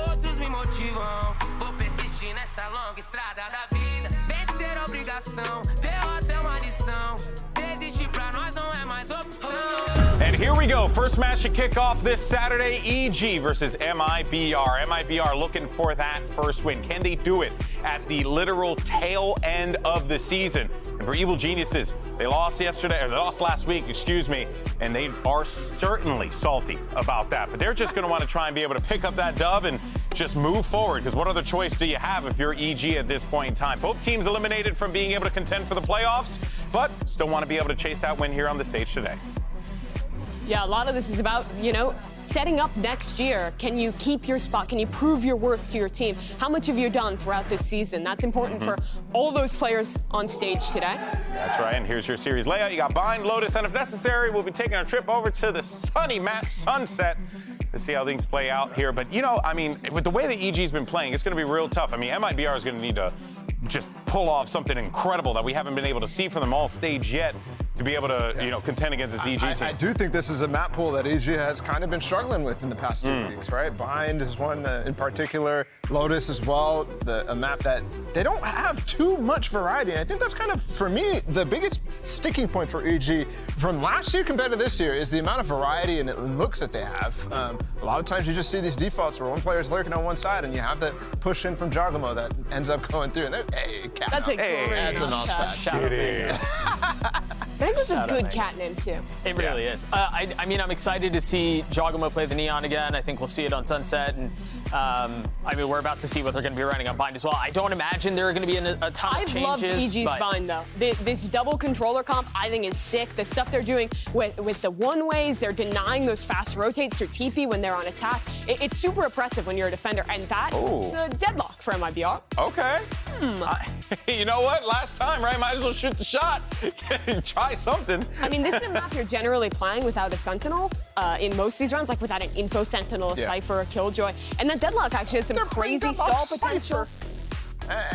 outros me motivam. Vou persistir nessa longa estrada da vida. Vencer a obrigação, derrota é uma lição. Desistir pra nós não é mais opção.
And here we go. First match at kickoff this Saturday, EG versus MIBR. MIBR looking for that first win. Can they do it at the literal tail end of the season? And for Evil Geniuses, they lost last week, excuse me, and they are certainly salty about that. But they're just going to want to try and be able to pick up that dub and just move forward, because what other choice do you have if you're EG at this point in time? Both teams eliminated from being able to contend for the playoffs, but still want to be able to chase that win here on the stage today.
Yeah, a lot of this is about, setting up next year. Can you keep your spot? Can you prove your worth to your team? How much have you done throughout this season? That's important for all those players on stage today.
That's right, and here's your series layout. You got Bind, Lotus, and if necessary, we'll be taking a trip over to the sunny map Sunset. to see how things play out here. But, you know, I mean, with the way that EG's been playing, it's going to be real tough. I mean, MIBR is going to need to just pull off something incredible that we haven't been able to see from them all stage yet to be able to, you know, contend against this EG team.
I do think this is a map pool that EG has kind of been struggling with in the past 2 weeks, right? Bind is one in particular, Lotus as well, a map that they don't have too much variety. I think that's kind of, for me, the biggest sticking point for EG from last year compared to this year is the amount of variety and looks that they have. A lot of times you just see these defaults where one player's lurking on one side and you have that push in from Jogamo that ends up going through. And hey, cat.
That's a great
that's a nice
That was a good cat name, too.
It really is. I mean, I'm excited to see Jogamo play the Neon again. I think we'll see it on Sunset. And, I mean, we're about to see what they're going to be running on Bind as well. I don't imagine there are going to be a ton of changes.
I've loved EG's Bind, though. This double controller comp, I think, is sick. The stuff they're doing with the one-ways, they're denying those fast rotates through TP when they're on attack. It's super oppressive when you're a defender, and that's a deadlock for MIBR.
Okay. You know what? Last time, right? Might as well shoot the shot. Try something.
I mean, this is a map you're generally playing without a Sentinel in most of these rounds, like without an Info Sentinel, a Cypher, a Killjoy. And then Deadlock actually has some crazy stall potential.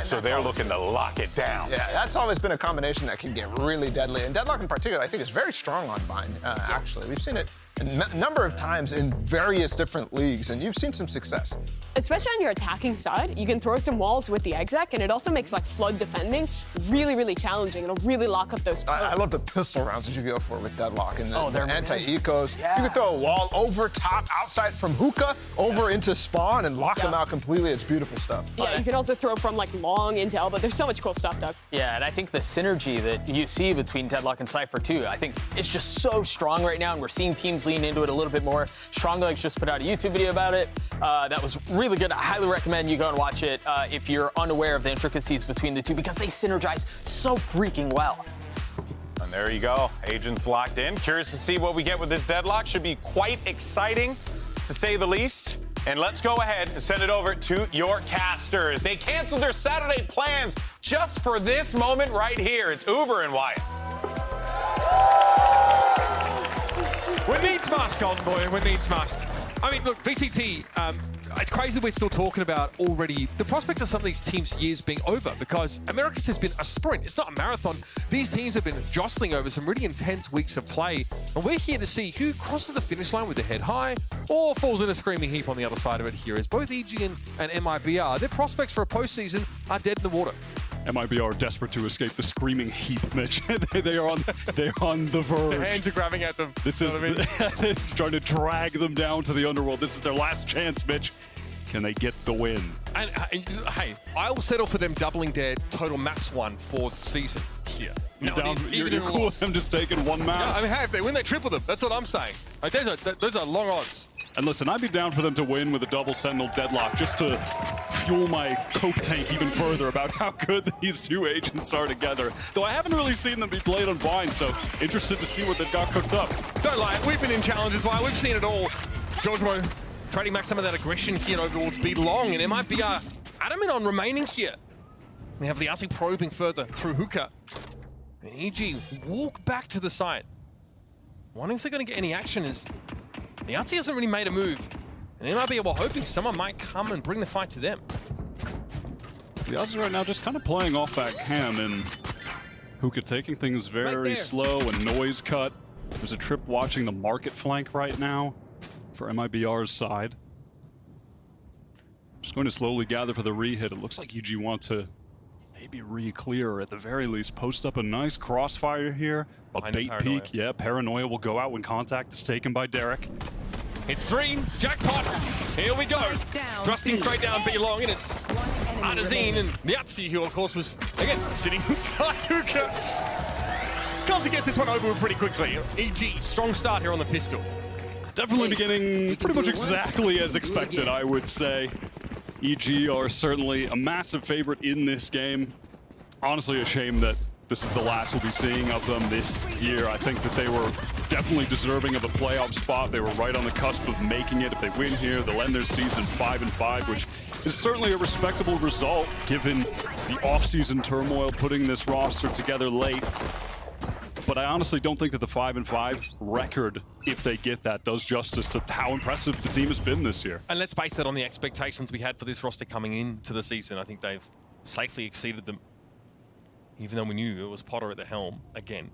So they're looking to lock it down.
Yeah, that's always been a combination that can get really deadly. And Deadlock in particular, I think, is very strong on Bind, actually. We've seen it a number of times in various different leagues, and you've seen some success.
Especially on your attacking side, you can throw some walls with the exec, and it also makes like flood defending really, really challenging. It'll really lock up those players.
I love the pistol rounds that you go for with Deadlock and the anti-ecos. You can throw a wall over top, outside from hookah, over into spawn and lock them out completely. It's beautiful stuff.
Yeah, you can also throw from like long into elbow. There's so much cool stuff, Doug.
Yeah, and I think the synergy that you see between Deadlock and Cypher too, I think it's just so strong right now, and we're seeing teams lean into it a little bit more. Strong Legs just put out a YouTube video about it. That was really good. I highly recommend you go and watch it if you're unaware of the intricacies between the two, because they synergize so freaking well.
And there you go. Agents locked in. Curious to see what we get with this Deadlock. Should be quite exciting, to say the least. And let's go ahead and send it over to your casters. They canceled their Saturday plans just for this moment right here. It's Uber and Wyatt.
When needs must, Golden Boy, when needs must. I mean, look, VCT, it's crazy we're still talking about already the prospect of some of these teams' years being over, because Americas has been a sprint. It's not a marathon. These teams have been jostling over some really intense weeks of play, and we're here to see who crosses the finish line with their head high or falls in a screaming heap on the other side of it here, as both EG and MIBR, their prospects for a postseason are dead in the water.
MIBR are desperate to escape the screaming heap, Mitch. they're on the verge.
Their hands are grabbing at them.
This is it's trying to drag them down to the underworld. This is their last chance, Mitch. Can they get the win?
And hey, I'll settle for them doubling their total maps won for the season here.
You're cool with them just taking one map?
Yeah, I mean, hey, if they win, they triple them. That's what I'm saying. Like, those are long odds.
And listen, I'd be down for them to win with a double Sentinel Deadlock just to fuel my coke tank even further about how good these two agents are together. Though I haven't really seen them be played on Vine, so interested to see what they've got cooked up.
Don't lie, we've been in challenges, why we've seen it all. Giorgio trading back some of that aggression here over towards B Long, and it might be adamant on remaining here. We have the Aussie probing further through hookah. And EG walk back to the side. Wondering if they're going to get any action, as the Aussie hasn't really made a move. And they might be hoping someone might come and bring the fight to them.
The Aussies right now just kind of playing off that cam, and hookah taking things very slow and noise cut. There's a trip watching the market flank right now for MIBR's side. Just going to slowly gather for the re-hit. It looks like EG want to maybe re-clear, or at the very least post up a nice crossfire here. A bait peek. Yeah, Paranoia will go out when contact is taken by Derek.
It's 3, jackpot. Here we go. Thrusting straight down B Long, and it's Adazine and Niatsi, who of course was, again, sitting inside hookah. Comes and gets this one over pretty quickly. EG, strong start here on the pistol.
Definitely beginning pretty much exactly as expected, I would say. EG are certainly a massive favorite in this game. Honestly, a shame that this is the last we'll be seeing of them this year. I think that they were definitely deserving of a playoff spot. They were right on the cusp of making it. If they win here, they'll end their season 5-5, which is certainly a respectable result given the off-season turmoil, putting this roster together late. But I honestly don't think that the 5-5 record, if they get that, does justice to how impressive the team has been this year.
And let's base that on the expectations we had for this roster coming into the season. I think they've safely exceeded them, even though we knew it was Potter at the helm again.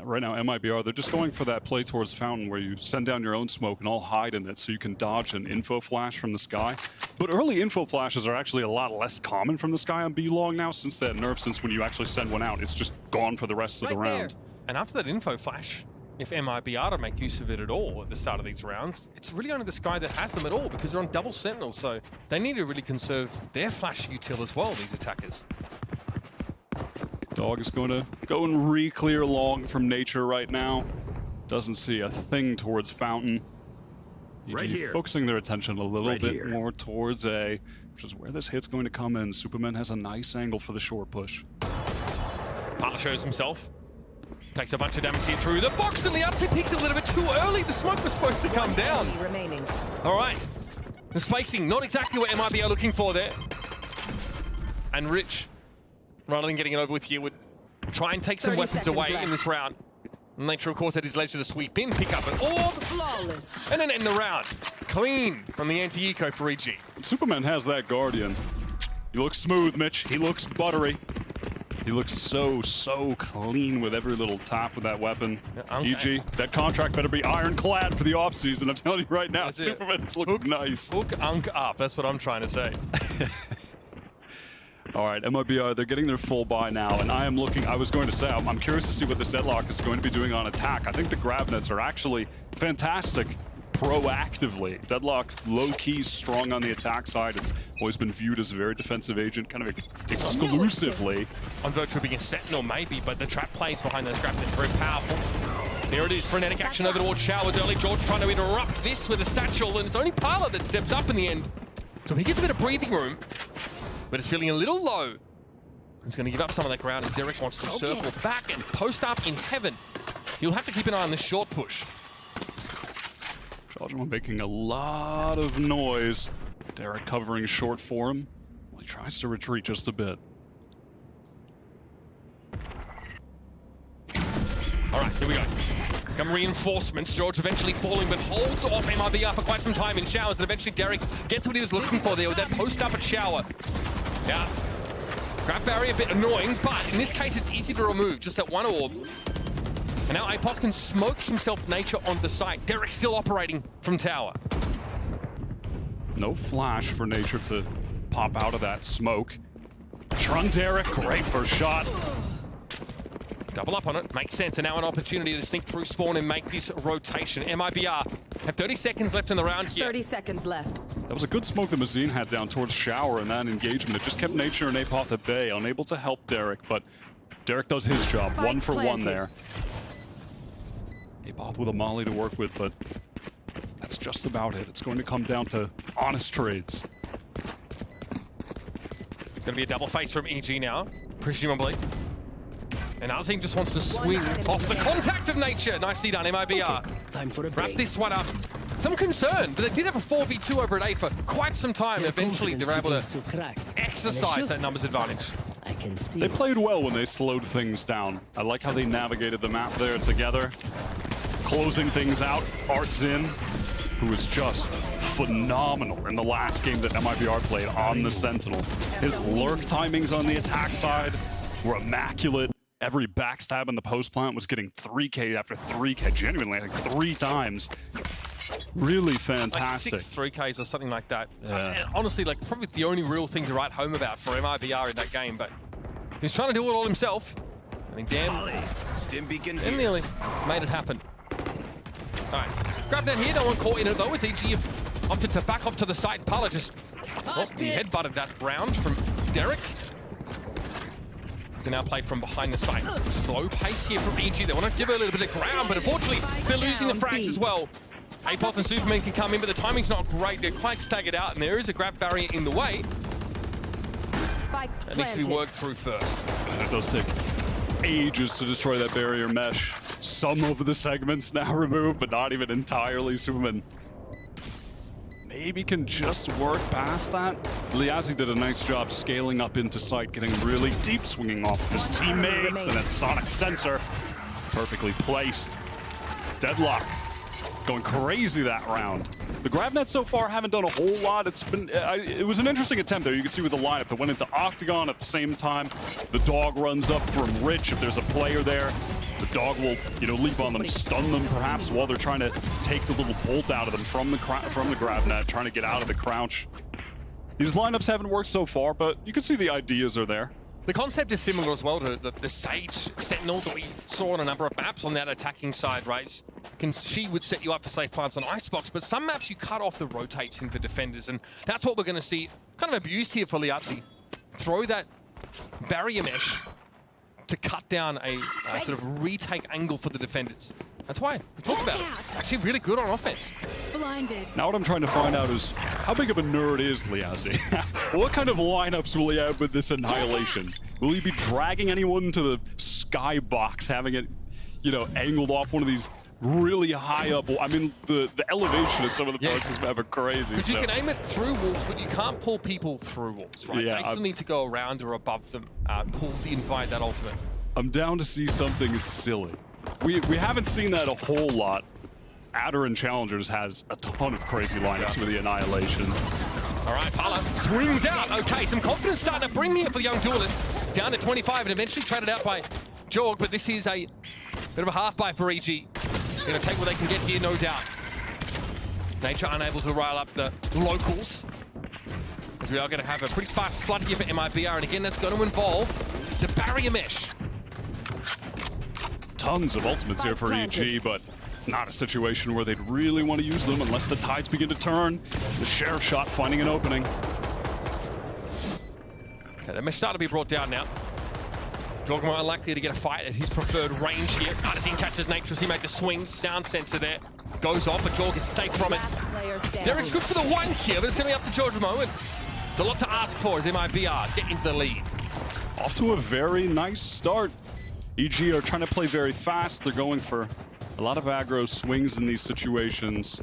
Right now, MIBR, they're just going for that play towards Fountain where you send down your own smoke and all hide in it so you can dodge an info flash from the sky. But early info flashes are actually a lot less common from the sky on B-Long now since that nerf, since when you actually send one out, it's just gone for the rest of the round.
And after that info flash, if MIBR to make use of it at all at the start of these rounds, it's really only the Sky that has them at all because they're on double sentinel, so they need to really conserve their flash util as well, these attackers.
Dog is going to go and re-clear long from Nature right now. Doesn't see a thing towards Fountain.
Right here.
Focusing their attention a little bit more towards A, which is where this hit's going to come in. Superman has a nice angle for the short push.
Parler shows himself. Takes a bunch of damage here through the box, and Liazzi peaks a little bit too early. The smoke was supposed to come down. All right. The spacing, not exactly what MIB are looking for there. And Rich, rather than getting it over with here, would try and take some weapons away in this round. Nature, of course, at his leisure to sweep in, pick up an orb, and then end the round. Clean from the anti-eco for EG.
Superman has that Guardian. He looks smooth, Mitch. He looks buttery. He looks so clean with every little tap with that weapon. EG, that contract better be ironclad for the offseason. I'm telling you right now, Superman's looking nice.
Hook unk up, that's what I'm trying to say.
All right, MIBR, they're getting their full buy now, and I was going to say, I'm curious to see what this Deadlock is going to be doing on attack. I think the grab nets are actually fantastic proactively. Deadlock, low-key, strong on the attack side. It's always been viewed as a very defensive agent, kind of exclusively.
On virtue of being a sentinel, maybe, but the trap plays behind those grab nets are very powerful. Here it is, frenetic action over towards Showers early. George trying to interrupt this with a satchel, and it's only Parler that steps up in the end. So he gets a bit of breathing room, but it's feeling a little low. He's going to give up some of that ground as Derek wants to circle back and post up in heaven. You'll have to keep an eye on this short push.
Chargement making a lot of noise. Derek covering short for him. Well, he tries to retreat just a bit.
All right, here we go. Come reinforcements. George eventually falling, but holds off MIBR for quite some time in Showers, and eventually Derek gets what he was looking for there with that post up at Shower. Yeah. Grab barrier a bit annoying, but in this case it's easy to remove. Just that one orb. And now Apot can smoke himself Nature onto the site. Derek still operating from tower.
No flash for Nature to pop out of that smoke. Trun Derek, great first shot.
Double up on it, makes sense, and now an opportunity to sneak through spawn and make this rotation. MIBR have 30 seconds left in the round here.
30 seconds left.
That was a good smoke that Mazine had down towards Shower in that engagement. It just kept Nature and Apoth at bay, unable to help Derek, but Derek does his job.
Spike
1 for
planted.
1 there. Apoth with a molly to work with, but that's just about it. It's going to come down to honest trades.
It's going to be a double face from EG now, presumably. And Azim just wants to swing off the contact of Nature. Nicely done, MIBR.
Okay, time for a
Wrap
break.
this one up. Some concern, but they did have a 4v2 over at A for quite some time. Eventually, they were able to exercise that numbers advantage.
I can see
They played well when they slowed things down. I like how they navigated the map there together. Closing things out, Artzin, who was just phenomenal in the last game that MIBR played on the Sentinel. His lurk timings on the attack side were immaculate. Every backstab in the post plant was getting 3K after 3K, genuinely, like 3 times. Really fantastic.
Like 6 3Ks or something like that.
Yeah.
Honestly, like probably the only real thing to write home about for MIBR in that game, but he was trying to do it all himself. I mean, damn nearly made it happen. All right, grab down here, no one caught in it though, as EG opted to back off to the side. Parler just, he headbutted that round from Derek. They now play from behind the site. Slow pace here from EG. They want to give her a little bit of ground, but unfortunately, they're losing the frags as well. Apoth and Superman can come in, but the timing's not great. They're quite staggered out, and there is a grab barrier in the way. That needs to be worked through first.
And it does take ages to destroy that barrier mesh. Some of the segments now removed, but not even entirely. Superman maybe can just work past that. Liazzi did a nice job scaling up into sight, getting really deep, swinging off of his teammates, and that sonic sensor Perfectly placed. Deadlock going crazy that round. The grab nets so far haven't done a whole lot. It was an interesting attempt there. You can see with the lineup that went into Octagon at the same time. The dog runs up from Rich. If there's a player there, the dog will, leap on them, stun them perhaps while they're trying to take the little bolt out of them from the grab net, trying to get out of the crouch. These lineups haven't worked so far, but you can see the ideas are there.
The concept is similar as well to the Sage Sentinel that we saw on a number of maps on that attacking side, right? She would set you up for safe plants on Icebox, but some maps you cut off the rotates in for defenders, and that's what we're going to see kind of abused here for Liazzi. Throw that barrier mesh to cut down a sort of retake angle for the defenders. That's why we talked about it. Actually really good on offense.
Blinded.
Now what I'm trying to find out is how big of a nerd is Liazzi? What kind of lineups will he have with this Annihilation? Will he be dragging anyone to the skybox, having it, angled off one of these really high up? I mean, the elevation at some of the parts is ever crazy.
Because you can aim it through walls, but you can't pull people through walls, right?
Yeah,
they still need to go around or above them, pulled in by that ultimate.
I'm down to see something silly. We haven't seen that a whole lot. Adder and Challengers has a ton of crazy lineups with the Annihilation.
All right, Pala swings out. Okay, some confidence starting to bring here for the young duelist. Down to 25 and eventually traded out by Jorg, but this is a bit of a half-buy for EG. Going to take what they can get here, no doubt. Nature unable to rile up the locals, as we are going to have a pretty fast flood here for MIBR, and again, that's going to involve the barrier mesh.
Tons of ultimates here for EG, but not a situation where they'd really want to use them unless the tides begin to turn. The Sheriff shot finding an opening.
Okay, the mesh starting to be brought down now. Jorg more unlikely to get a fight at his preferred range here. Artisan catches Nature as he made the swing. Sound sensor there. Goes off, but Jorg is safe from it. Derek's good for the one here, but it's going to be up to Jorg a moment. There's a lot to ask for as MIBR get into the lead.
Off to a very nice start. EG are trying to play very fast. They're going for a lot of aggro swings in these situations.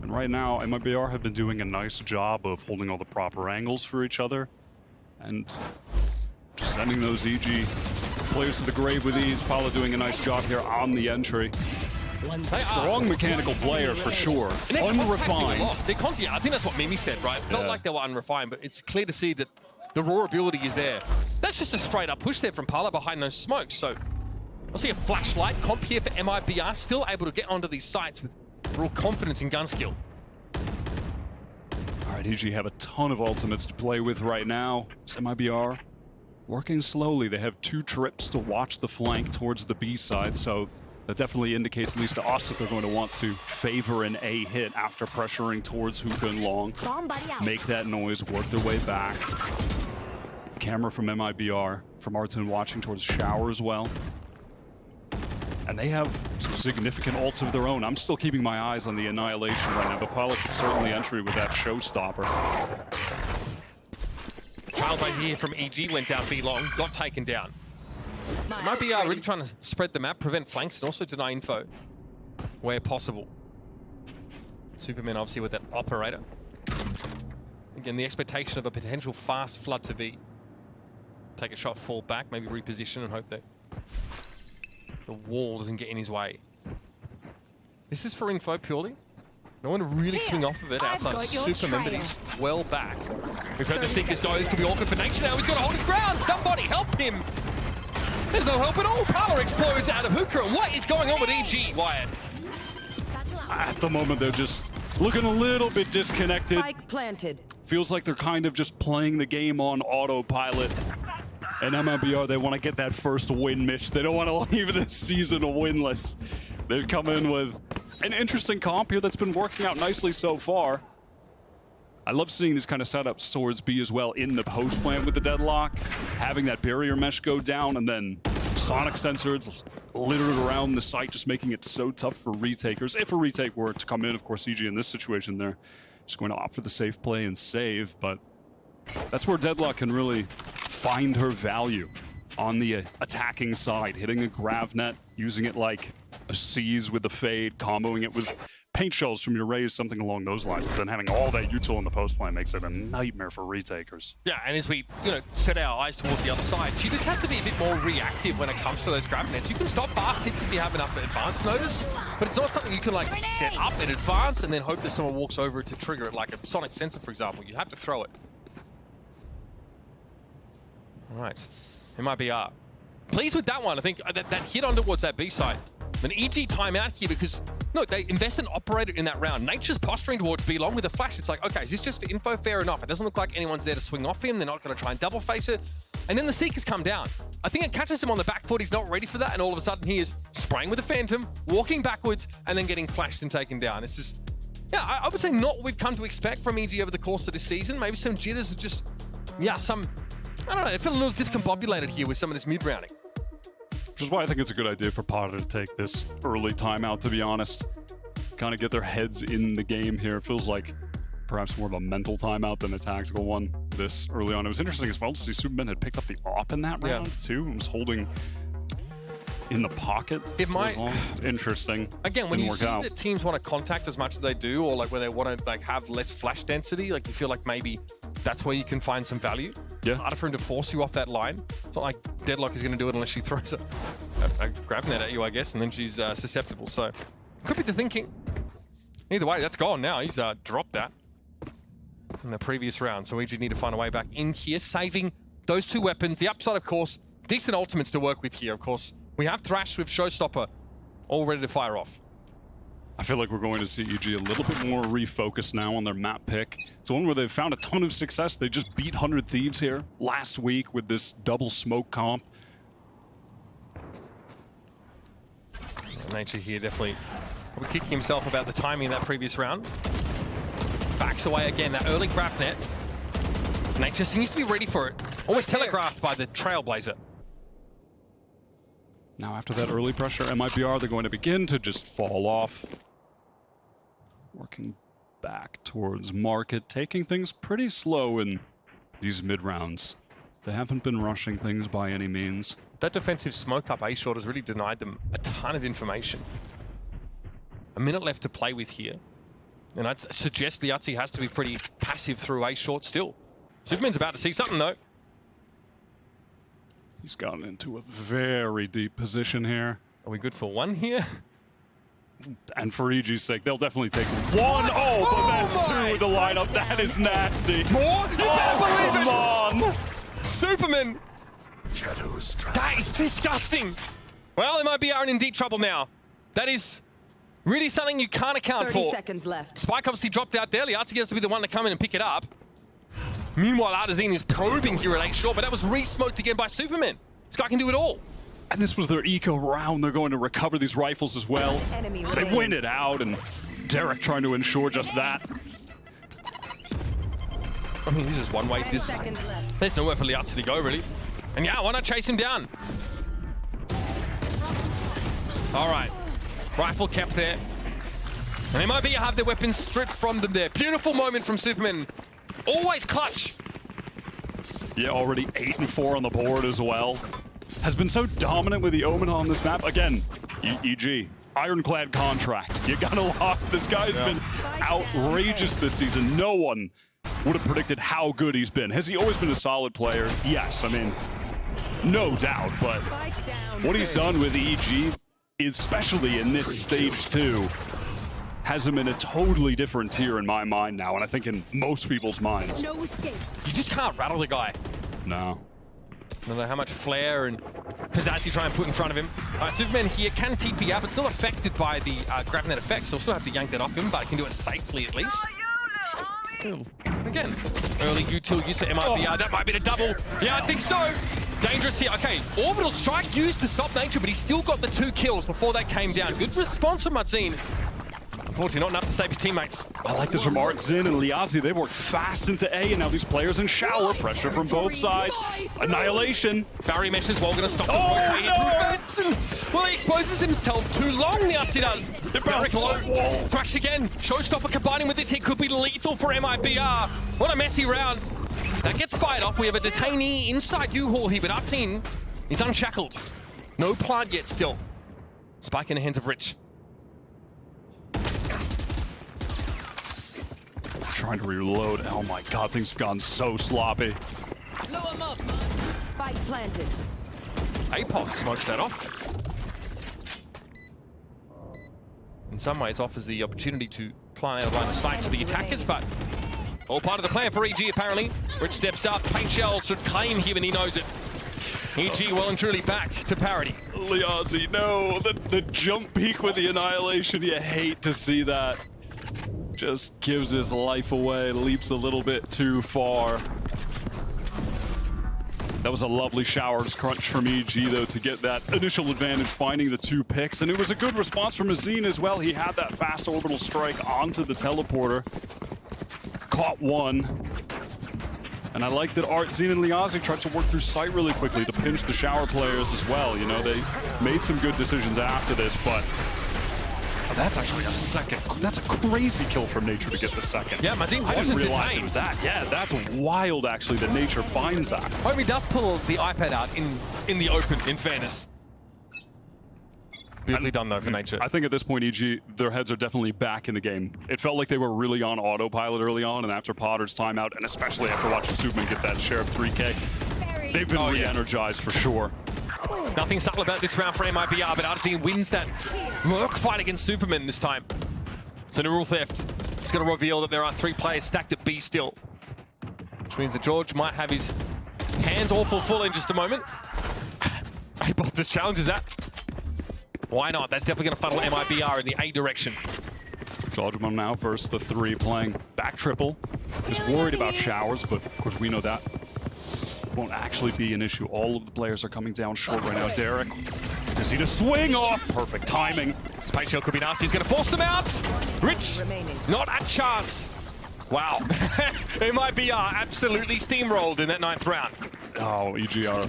And right now, MIBR have been doing a nice job of holding all the proper angles for each other and just sending those EG players to the grave with ease. Paula doing a nice job here on the entry. Strong mechanical player for sure. Unrefined.
I think that's what Mimi said, right? Felt like they were unrefined, but it's clear to see that the raw ability is there. That's just a straight up push there from Pala behind those smokes. So we'll see a flashlight comp here for MIBR, still able to get onto these sites with real confidence in gun skill.
All right, EG have a ton of ultimates to play with right now. MIBR working slowly. They have 2 trips to watch the flank towards the B side, so that definitely indicates, at least to us, that they're going to want to favor an A hit after pressuring towards hookah and long. Make that noise, work their way back. Camera from MIBR, from Arton watching towards shower as well. And they have some significant ults of their own. I'm still keeping my eyes on the Annihilation right now, but Pala could certainly enter with that showstopper.
Childbase here from EG went down B long, got taken down. MIBR really trying to spread the map, prevent flanks, and also deny info where possible. Superman obviously with that operator. Again, the expectation of a potential fast flood to B. Take a shot, fall back, maybe reposition and hope that the wall doesn't get in his way. This is for info purely. No one to really swing off of it outside of Superman, but he's well back. We've heard the Seekers go. This could be awkward for Nature now. He's got to hold his ground. Somebody help him. There's no help at all. Power explodes out of Hookah. What is going on with EG, Wyatt?
At the moment, they're just looking a little bit disconnected.
Spike planted.
Feels like they're kind of just playing the game on autopilot. And MIBR, they want to get that first win, Mitch. They don't want to leave this season winless. They've come in with an interesting comp here that's been working out nicely so far. I love seeing these kind of setups towards B as well in the post plant with the deadlock. Having that barrier mesh go down and then sonic sensors littered around the site, just making it so tough for retakers. If a retake were to come in, of course, EG in this situation, they're just going to opt for the safe play and save, but that's where Deadlock can really find her value on the attacking side, hitting a grav net, using it like a seize with the fade, comboing it with paint shells from your raise, something along those lines. But then having all that util in the post play makes it a nightmare for retakers.
Yeah, and as we, set our eyes towards the other side, she just has to be a bit more reactive when it comes to those grab nets. You can stop fast hits if you have enough advance notice, but it's not something you can like set up in advance and then hope that someone walks over it to trigger it, like a sonic sensor, for example. You have to throw it. All right, MIBR. Pleased with that one. I think that hit on towards that B side. An EG timeout here because, look, they invested and operated in that round. Nature's posturing towards B long with a flash. It's like, okay, is this just for info? Fair enough. It doesn't look like anyone's there to swing off him. They're not going to try and double face it. And then the Seekers come down. I think it catches him on the back foot. He's not ready for that. And all of a sudden he is spraying with a Phantom, walking backwards, and then getting flashed and taken down. It's just, yeah, I would say not what we've come to expect from EG over the course of this season. Maybe some jitters are just, yeah, I don't know, I feel a little discombobulated here with some of this mid-rounding.
Which is why I think it's a good idea for Potter to take this early timeout, to be honest. Kind of get their heads in the game here. It feels like perhaps more of a mental timeout than a tactical one this early on. It was interesting as well to see Superman had picked up the AWP in that round, too. And was holding in the pocket.
It might...
Interesting.
Again, when you see that teams want to contact as much as they do, or like when they want to like have less flash density, like you feel like maybe that's where you can find some value.
Yeah.
Harder for him to force you off that line. It's not like Deadlock is going to do it unless she throws a grab net at you, I guess, and then she's susceptible. So could be the thinking. Either way, that's gone now. He's dropped that in the previous round. So EG need to find a way back in here, saving those two weapons. The upside, of course, decent ultimates to work with here, of course. We have Thrash with Showstopper all ready to fire off.
I feel like we're going to see EG a little bit more refocused now on their map pick. It's one where they've found a ton of success. They just beat 100 Thieves here last week with this double smoke comp.
Nature here definitely probably kicking himself about the timing in that previous round. Backs away again, that early grab net. Nature seems to be ready for it. Almost telegraphed by the Trailblazer.
Now after that early pressure, MIBR, they're going to begin to just fall off. Working back towards market, taking things pretty slow in these mid-rounds. They haven't been rushing things by any means.
That defensive smoke up A short has really denied them a ton of information. A minute left to play with here. And I'd suggest Liazzi has to be pretty passive through A short still. Superman's about to see something though.
He's gotten into a very deep position here.
Are we good for one here?
And for EG's sake, they'll definitely take one. Oh, but that's two in the lineup. That is nasty.
More? You better believe it!
Come on!
Superman! That is disgusting! Well, MIBR in deep trouble now. That is really something you can't account for.
30 seconds left.
Spike obviously dropped out there. Liazzi has to be the one to come in and pick it up. Meanwhile, Artazine is probing here at 8 short, but that was re-smoked again by Superman. This guy can do it all.
And this was their eco round. They're going to recover these rifles as well. They win it out, and Derek trying to ensure just that.
I mean, this is one way. There's nowhere for Liazzi to go, really. And yeah, why not chase him down? All right. Rifle kept there. And MIB have their weapons stripped from them there. Beautiful moment from Superman. Always clutch.
Yeah, already 8 and 4 on the board as well. Has been so dominant with the Omen on this map. Again, EG, ironclad contract. You gotta lock. This guy's been outrageous this season. No one would have predicted how good he's been. Has he always been a solid player? Yes, I mean, no doubt. But what he's done with EG, especially in this stage 2, has him in a totally different tier in my mind now, and I think in most people's minds.
No escape. You just can't rattle the guy.
No.
No matter how much flair and pizzazz you try and put in front of him. All right, Superman here can TP out, but still affected by the grab net effect, so we'll still have to yank that off him, but can do it safely at least. Again, early util use for MIBR. That might be the double. Yeah, I think so. Dangerous here. Okay, Orbital Strike used to stop Nature, but he still got the 2 kills before that came down. Good response from Martin. Unfortunately, not enough to save his teammates.
I like this from Artzin and Liazzi. They've worked fast into A, and now these players in shower. Pressure from both sides. Annihilation.
Barry Mesh as well, going to stop the well, he exposes himself too long, Liazzi does. Barrick low. Thrash again. Showstopper combining with this hit could be lethal for MIBR. What a messy round. That gets fired off. We have a detainee inside U-Haul here, but Artzin is unshackled. No plant yet still. Spike in the hands of Rich.
Trying to reload. Oh my god, things have gone so sloppy.
Blow him up. Spike planted.
Apoth smokes that off. In some ways, offers the opportunity to plant out a line of sight to the attackers, but all part of the plan for EG, apparently. Rich steps up. Paint Shell should claim him, and he knows it. EG well and truly back to parity.
Liazzi, no, the jump peak with the Annihilation, you hate to see that. Just gives his life away, leaps a little bit too far. That was a lovely showers crunch from EG, though, to get that initial advantage, finding the 2 picks. And it was a good response from Azine as well. He had that fast orbital strike onto the teleporter. Caught one. And I like that Zine and Liazzi tried to work through sight really quickly to pinch the shower players as well. You know, they made some good decisions after this, but that's actually a second. That's a crazy kill from Nature to get the second.
Yeah, I didn't
realize it was that. Yeah, that's wild, actually, that Nature finds that.
Hope he does pull the iPad out in the open, in fairness. Beautifully done, though, for Nature.
I think at this point, EG, their heads are definitely back in the game. It felt like they were really on autopilot early on, and after Potter's timeout, and especially after watching Superman get that Sheriff 3K, they've been re-energized for sure.
Nothing subtle about this round for MIBR, but Arzine wins that work fight against Superman this time. So no rule theft. It's going to reveal that there are 3 players stacked at B still, which means that George might have his hands awful full in just a moment. Apoth just challenges that. Why not? That's definitely going to funnel MIBR in the A direction.
Judgment now versus the 3 playing back triple. Just worried about showers, but of course we know that won't actually be an issue. All of the players are coming down short right now. Derek, to see the swing off. Perfect timing.
Space Shell could be nasty. He's going to force them out. Rich, not a chance. Wow. MIBR absolutely steamrolled in that 9th round.
Oh, EG are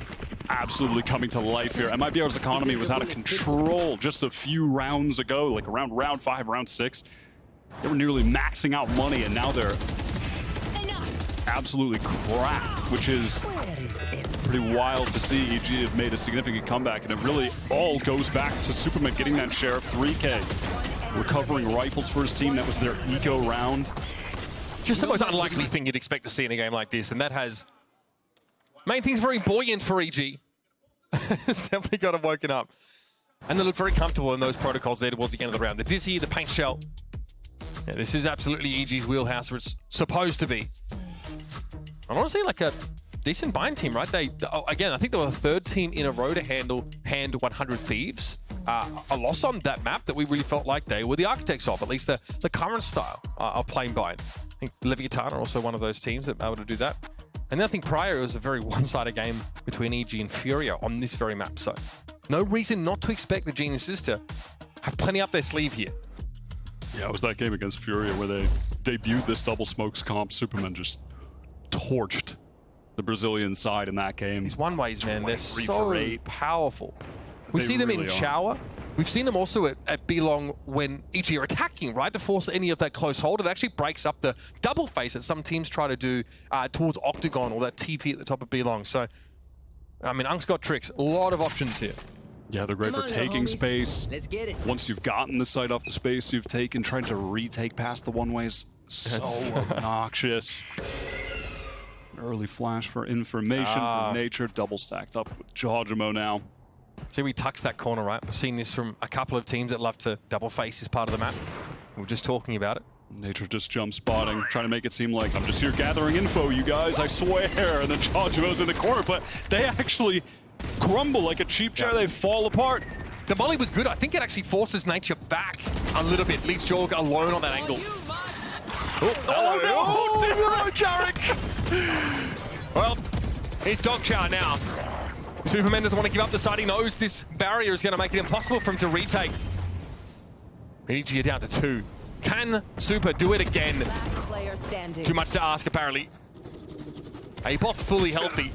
absolutely coming to life here. MIBR's economy was out of control just a few rounds ago, like around round 5, round 6. They were nearly maxing out money, and now they're absolutely cracked, which is pretty wild to see. EG have made a significant comeback, and it really all goes back to Superman getting that Sheriff 3K, recovering rifles for his team. That was their eco round.
Just the most unlikely thing you'd expect to see in a game like this, and that has made things very buoyant for EG. It's definitely got them woken up. And they look very comfortable in those protocols there towards the end of the round. The Dizzy, the Paint Shell. Yeah, this is absolutely EG's wheelhouse, where it's supposed to be. And honestly, like a decent bind team, right? Again, I think they were the 3rd team in a row to hand 100 Thieves. A loss on that map that we really felt like they were the architects of, at least the current style of playing bind. I think Leviathan are also one of those teams that were able to do that. And then I think prior it was a very one-sided game between EG and Furia on this very map. So no reason not to expect the Geniuses to have plenty up their sleeve here.
Yeah, it was that game against Furia where they debuted this double smokes comp. Superman just torched the Brazilian side in that game.
These one-ways, man, they're so powerful. We see them in Shower. We've seen them also at B-Long when EG are attacking, right? To force any of that close hold. It actually breaks up the double face that some teams try to do towards Octagon or that TP at the top of B-Long. So, I mean, Unk's got tricks. A lot of options here.
Yeah, they're great for taking space.
Let's get it.
Once you've gotten the site off the space you've taken, trying to retake past the one-ways. So obnoxious. Early flash for information from Nature. Double stacked up with Jojimo now.
See, we tucks that corner, right? We've seen this from a couple of teams that love to double face this part of the map. We were just talking about it.
Nature just jump spotting, trying to make it seem like I'm just here gathering info, you guys, I swear. And then Jojimo's in the corner, but they actually crumble like a cheap chair. They fall apart.
The volley was good. I think it actually forces Nature back a little bit. Leaves Jorg alone on that angle.
Oh no, Jarek!
Well, he's dog chow now. Superman doesn't want to give up the start. He knows this barrier is going to make it impossible for him to retake. EG are down to 2. Can Super do it again? Too much to ask, apparently. Apoth fully healthy.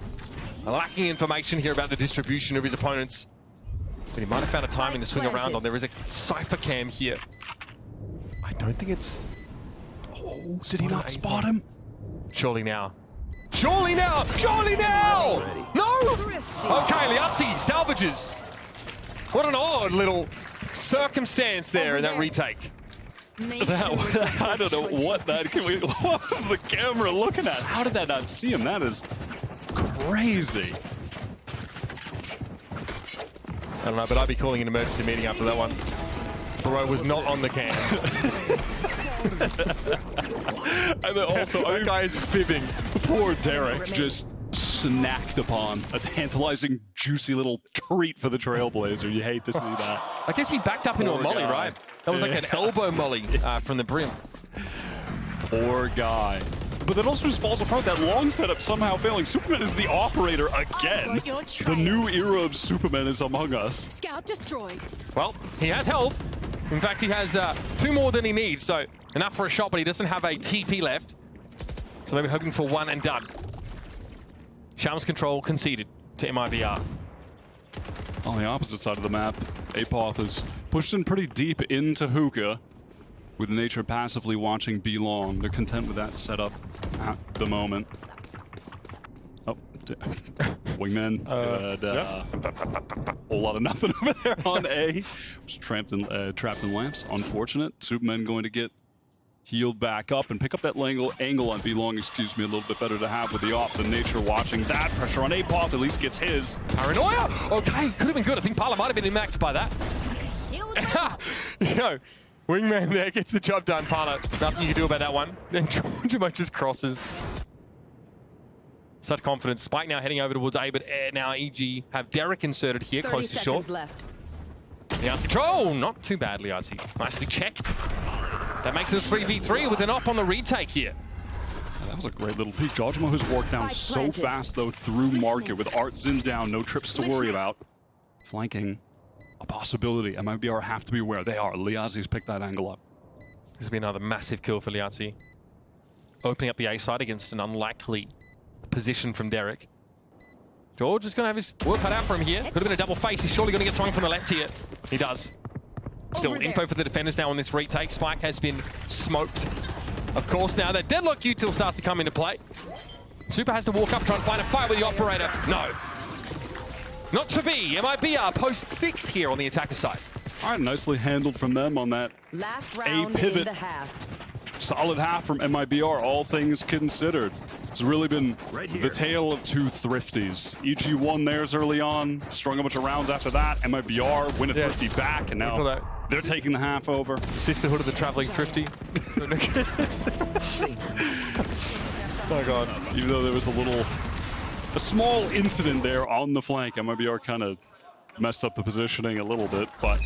Lacking information here about the distribution of his opponents. But he might have found a timing to swing around on. There is a Cypher cam here. I don't think it's...
Oh, did he not spot him?
Surely now. Surely now! Surely now! No! Okay, Liazzi salvages. What an odd little circumstance there in that retake.
I don't know what that. What was the camera looking at? How did that not see him? That is crazy.
I don't know, but I'd be calling an emergency meeting after that one. Bro was not on the cams.
And then also,
that guy is fibbing.
Poor Derek just snacked upon a tantalizing, juicy little treat for the Trailblazer. You hate to see that.
I guess he backed up into a molly, right? That was like an elbow molly from the brim.
Poor guy. But that also just falls apart. That long setup somehow failing. Superman is the operator again. The new era of Superman is among us.
Scout destroyed.
Well, he has health. In fact, he has 2 more than he needs, so enough for a shot, but he doesn't have a TP left. So maybe hoping for one and done. Shams control conceded to MIBR.
On the opposite side of the map, Apoth is pushed in pretty deep into Hookah, with Nature passively watching B long. They're content with that setup at the moment. Oh, Wingman. Whole lot of nothing over there on A. Was trapped in lamps. Unfortunate. Superman going to get healed back up and pick up that angle on B long, excuse me, a little bit better to have with the off than Nature watching that. Pressure on Apoth, at least gets his.
Paranoia! Okay, could have been good. I think Parla might have been impacted by that. Yo, Wingman there gets the job done, Parla. Nothing you can do about that one. Then Georgia just crosses. Such confidence. Spike now heading over towards A, but now EG have Derek inserted here, close to short.
Left.
Yeah, control! Not too badly, I see. Nicely checked. That makes it a 3v3 with an op on the retake here.
That was a great little peek. Jojimo has walked down so fast, though, through market with Artzin down. No trips to worry about. Flanking, a possibility. MIBR have to be aware. They are. Liazzi's picked that angle up.
This will be another massive kill for Liazzi. Opening up the A side against an unlikely position from Derek. George is going to have his work cut out for him here. Could have been a double face. He's surely going to get swung from the left here. He does. Still info for the defenders now on this retake. Spike has been smoked. Of course, now that Deadlock util starts to come into play. Super has to walk up, try and find a fight with the operator. No. Not to be. MIBR post 6 here on the attacker side.
All right, nicely handled from them on that A pivot. Solid half from MIBR, all things considered. It's really been the tale of 2 thrifties. EG won theirs early on, strung a bunch of rounds after that. MIBR win a thrifty back, and now they're taking the half over.
Sisterhood of the traveling thrifty.
Oh god. Even though there was a small incident there on the flank, MIBR kind of messed up the positioning a little bit, but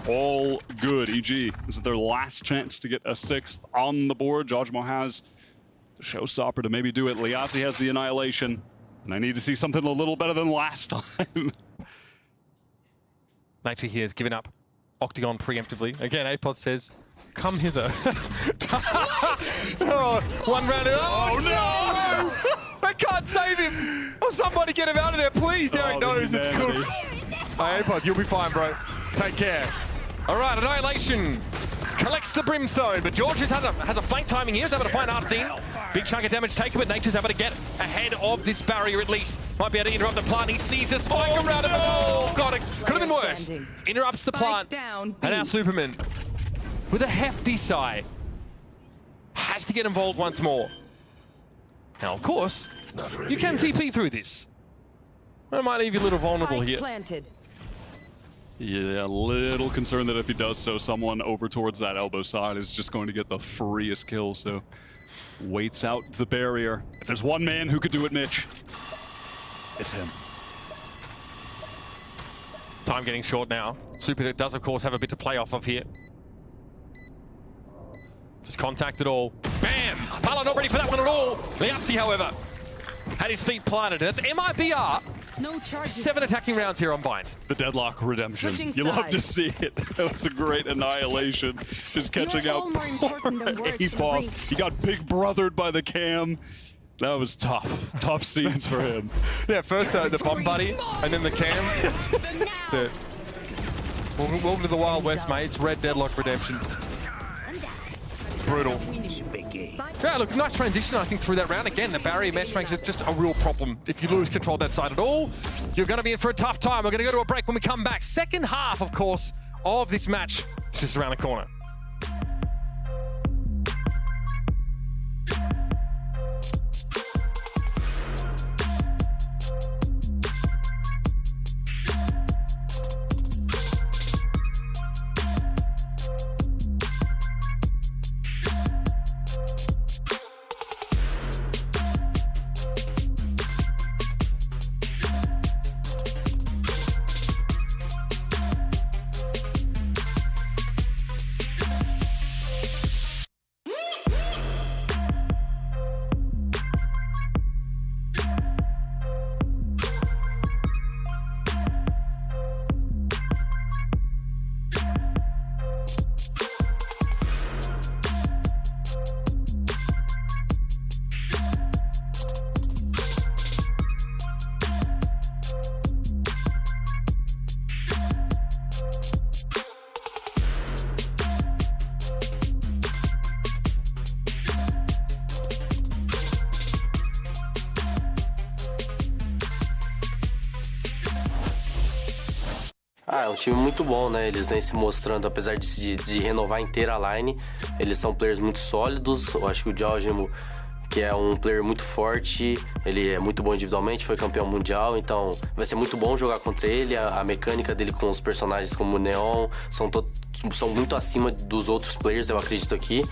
all good. EG, this is their last chance to get a 6th on the board. Jojimo has the showstopper to maybe do it. Liazzi has the annihilation, and I need to see something a little better than last time.
Nature here has given up Octagon preemptively. Again, Apoth says, come hither. One round. Oh no! I can't save him! Oh, somebody get him out of there, please! Derek knows it's good. Hey, Apoth, you'll be fine, bro. Take care. All right, Annihilation collects the Brimstone, but George has a flank timing here. He's able to find Artzin. Big chunk of damage taken, but Nature's able to get ahead of this barrier at least. Might be able to interrupt the plant. He sees a spike around him. Oh, God, it could have been worse. Interrupts the plant. And now Superman, with a hefty sigh, has to get involved once more. Now, of course, you can TP through this. That might leave you a little vulnerable here.
Yeah, a little concerned that if he does so, someone over towards that elbow side is just going to get the freest kill, so waits out the barrier. If there's one man who could do it, Mitch, it's him.
Time getting short now. Super does, of course, have a bit to play off of here. Just contact it all. Bam! Parla not ready for that one at all. Liazzi, however, had his feet planted. That's MIBR.
No charges.
7 attacking rounds here on Bind.
The Deadlock redemption. You love to see it. That was a great annihilation. Just catching out Apoth. He got big brothered by the cam. That was tough. Tough scenes for him.
Yeah, first the bomb buddy, and then the cam. That's it. Welcome to the Wild West, mate. It's Red Deadlock redemption. Brutal. Yeah, look, nice transition, I think, through that round. Again, the barrier match makes it just a real problem. If you lose control of that side at all, you're going to be in for a tough time. We're going to go to a break when we come back. Second half, of course, of this match is just around the corner.
Ah, é um time muito bom, né? Eles vêm se mostrando, apesar de renovar inteira a line, eles são players muito sólidos. Eu acho que o Georgimo, que é um player muito forte, ele é muito bom individualmente, foi campeão mundial, então vai ser muito bom jogar contra ele. A mecânica dele com os personagens como o Neon são muito acima dos outros players, eu acredito aqui.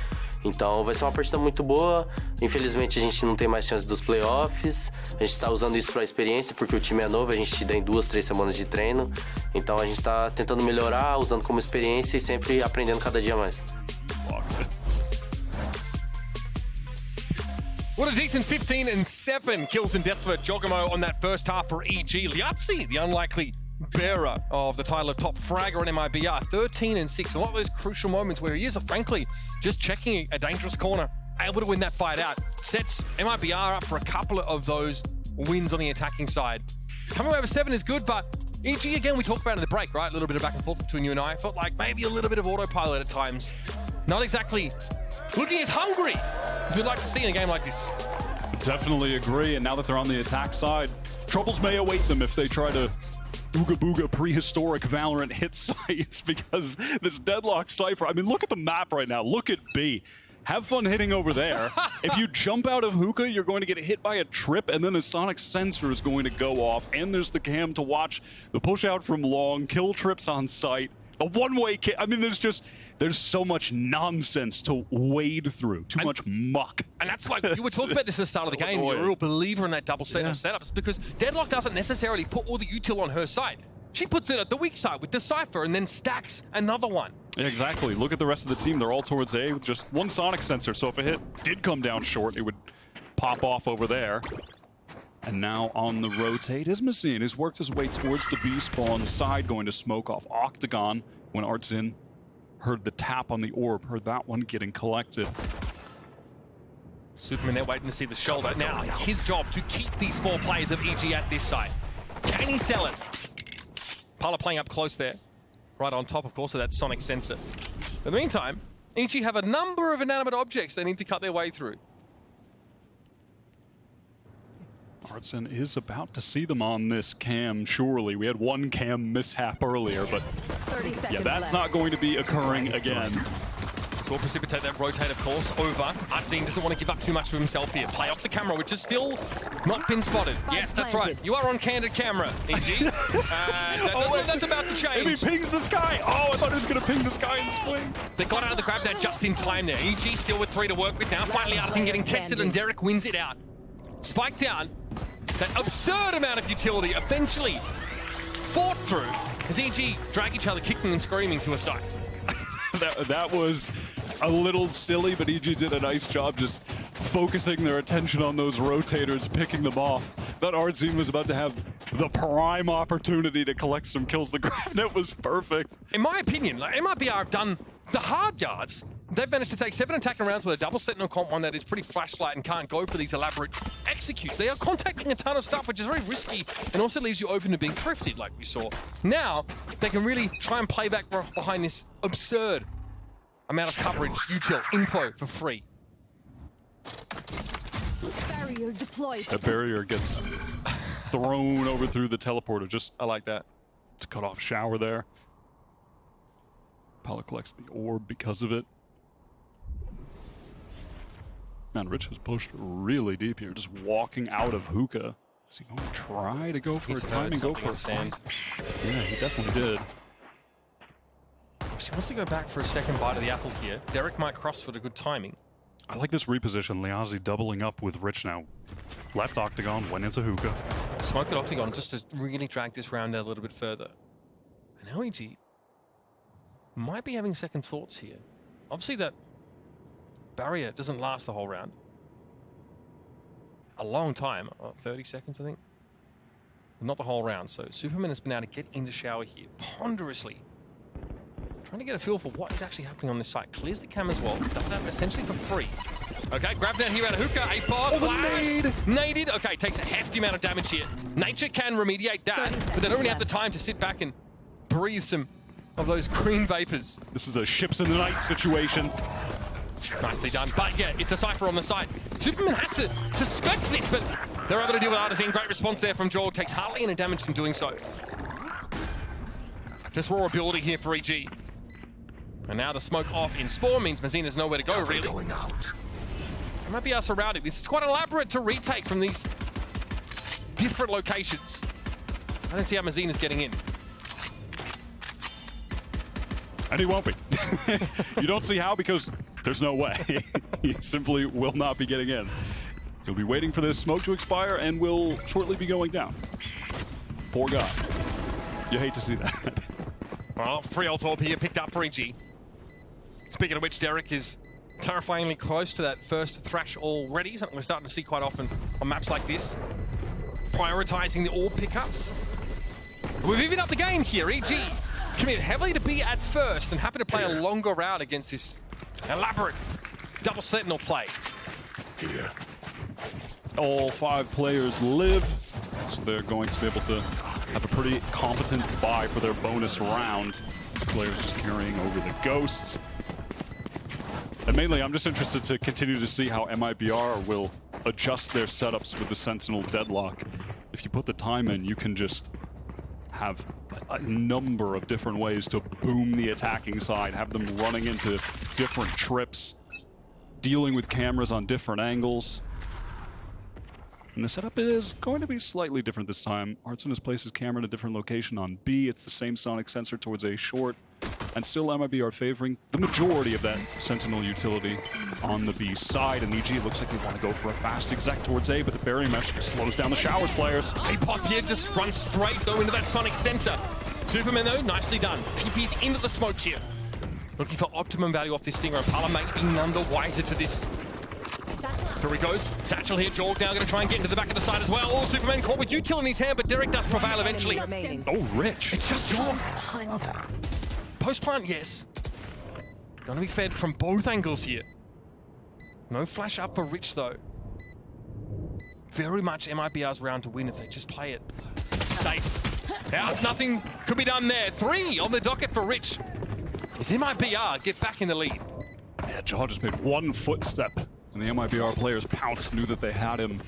Então vai ser uma partida muito boa. Infelizmente a gente não tem mais chance dos playoffs. A gente está usando isso para experiência, porque o time é novo, a gente tem 2, 3 semanas de treino. Então a gente está tentando melhorar, usando como experiência e sempre aprendendo cada dia mais.
What a decent 15 and 7 kills and deaths for Jogamo on that first half for EG. Liatzi, the unlikely bearer of the title of top fragger in MIBR, 13 and 6. A lot of those crucial moments where he is, frankly, just checking a dangerous corner, able to win that fight out. Sets MIBR up for a couple of those wins on the attacking side. Coming away with 7 is good, but EG, again, we talked about in the break, right? A little bit of back and forth between you and I. Felt like maybe a little bit of autopilot at times. Not exactly looking as hungry as we'd like to see in a game like this.
Definitely agree, and now that they're on the attack side, troubles may await them if they try to Ooga Booga prehistoric Valorant hit sites, because this Deadlock Cypher, I mean, look at the map right now. Look at B. Have fun hitting over there. If you jump out of hookah, you're going to get hit by a trip, and then a sonic sensor is going to go off, and there's the cam to watch the push out from long, kill trips on site, a one-way kill. I mean, there's so much nonsense to wade through, too much muck.
And that's like, you were talking about this at the start of the game, you're a real believer in that double set of setups, because Deadlock doesn't necessarily put all the util on her side. She puts it at the weak side with the Cypher and then stacks another one.
Yeah, exactly. Look at the rest of the team. They're all towards A with just one sonic sensor, so if a hit did come down short, it would pop off over there. And now on the rotate is Messine, who's worked his way towards the B spawn side, going to smoke off Octagon when Artsin heard the tap on the orb, heard that one getting collected.
Superman there waiting to see the shoulder. Now, his job to keep these 4 players of EG at this side. Can he sell it? Pala playing up close there. Right on top, of course, of that sonic sensor. In the meantime, EG have a number of inanimate objects they need to cut their way through.
Artsin is about to see them on this cam, surely. We had one cam mishap earlier, but yeah, that's not going to be occurring again.
So we'll precipitate that rotate, of course, over. Artsin doesn't want to give up too much of himself here. Play off the camera, which has still not been spotted. Yes, that's right. You are on candid camera, EG. That's about to change.
If he pings the sky. Oh, I thought he was going to ping the sky and swing.
They got out of the grab now just in time there. EG still with 3 to work with now. Finally, Artsin getting tested, and Derek wins it out. Spike down. That absurd amount of utility eventually fought through as EG drag each other kicking and screaming to a side.
that was a little silly, but EG did a nice job just focusing their attention on those rotators, picking them off. That Artsin was about to have the prime opportunity to collect some kills. The grab net was perfect.
In my opinion, like, MIBR have done the hard yards. They've managed to take 7 attacking rounds with a double set no comp one that is pretty flashlight and can't go for these elaborate executes. They are contacting a ton of stuff, which is very risky and also leaves you open to being thrifted, like we saw. Now, they can really try and play back behind this absurd amount of coverage, util, info for free.
Barrier deployed.
That barrier gets thrown over through the teleporter. Just,
I like that.
To cut off shower there. Pala collects the orb because of it. Man, Rich has pushed really deep here, just walking out of hookah. Is he going to try to go for a timing, go for a sand? Yeah, he definitely did.
She wants to go back for a second bite of the apple here. Derek might cross for the good timing.
I like this reposition. Liazzi doubling up with Rich now. Left Octagon, went into hookah.
Smoke at Octagon just to really drag this round out a little bit further. And now EG might be having second thoughts here. Obviously that barrier doesn't last the whole round. A long time, 30 seconds I think. Not the whole round, so Superman has been able to get into shower here ponderously. Trying to get a feel for what is actually happening on this site. Clears the cam as well, does that essentially for free. Okay, grab down here out of hookah, 8-bar, flash, naded. Okay, takes a hefty amount of damage here. Nature can remediate that, but they don't really have the time to sit back and breathe some of those green vapors.
This is a ships in the night situation.
Nicely done, but yeah, it's a Cypher on the side. Superman has to suspect this, but they're able to deal with Artsin. Great response there from Jorg. Takes hardly any damage in doing so. Just raw ability here for EG. And now the smoke off in Spawn means Mazina's nowhere to go, really.
Going out.
It might be our surrounding. This is quite elaborate to retake from these different locations. I don't see how Mazina's getting in.
And he won't be. You don't see how because there's no way. He simply will not be getting in. He'll be waiting for this smoke to expire and will shortly be going down. Poor guy. You hate to see that.
Well, free ult orb here picked up for EG. Speaking of which, Derek is terrifyingly close to that first thrash already, something we're starting to see quite often on maps like this. Prioritizing the orb pickups. We've even up the game here. EG committed heavily to be at first and happy to play a longer route against this elaborate double sentinel play.
Here. All 5 players live, so they're going to be able to have a pretty competent buy for their bonus round. Players just carrying over the ghosts. And mainly, I'm just interested to continue to see how MIBR will adjust their setups with the Sentinel deadlock. If you put the time in, you can just have a number of different ways to boom the attacking side, have them running into different trips, dealing with cameras on different angles. And the setup is going to be slightly different this time. Hearthstone has placed his camera in a different location on B. It's the same sonic sensor towards A short. And still MIB are favoring the majority of that Sentinel utility on the B side. And EG looks like they want to go for a fast exec towards A, but the barrier mesh slows down the showers players.
Apot here just runs straight though into that sonic sensor. Superman though, nicely done. TP's into the smoke here. Looking for optimum value off this Stinger, and Pala may be none the wiser to this. Here he goes. Satchel here. Jorg now going to try and get into the back of the side as well. Oh, Superman caught with util in his hand, but Derek does prevail eventually.
Oh, Rich.
It's just Jorg. Post plant, yes. Gonna be fed from both angles here. No flash up for Rich though. Very much MIBR's round to win if they just play it safe. Out, nothing could be done there. 3 on the docket for Rich. Is MIBR get back in the lead?
Yeah, Jaw just made 1 footstep. And the MIBR players pounced, knew that they had him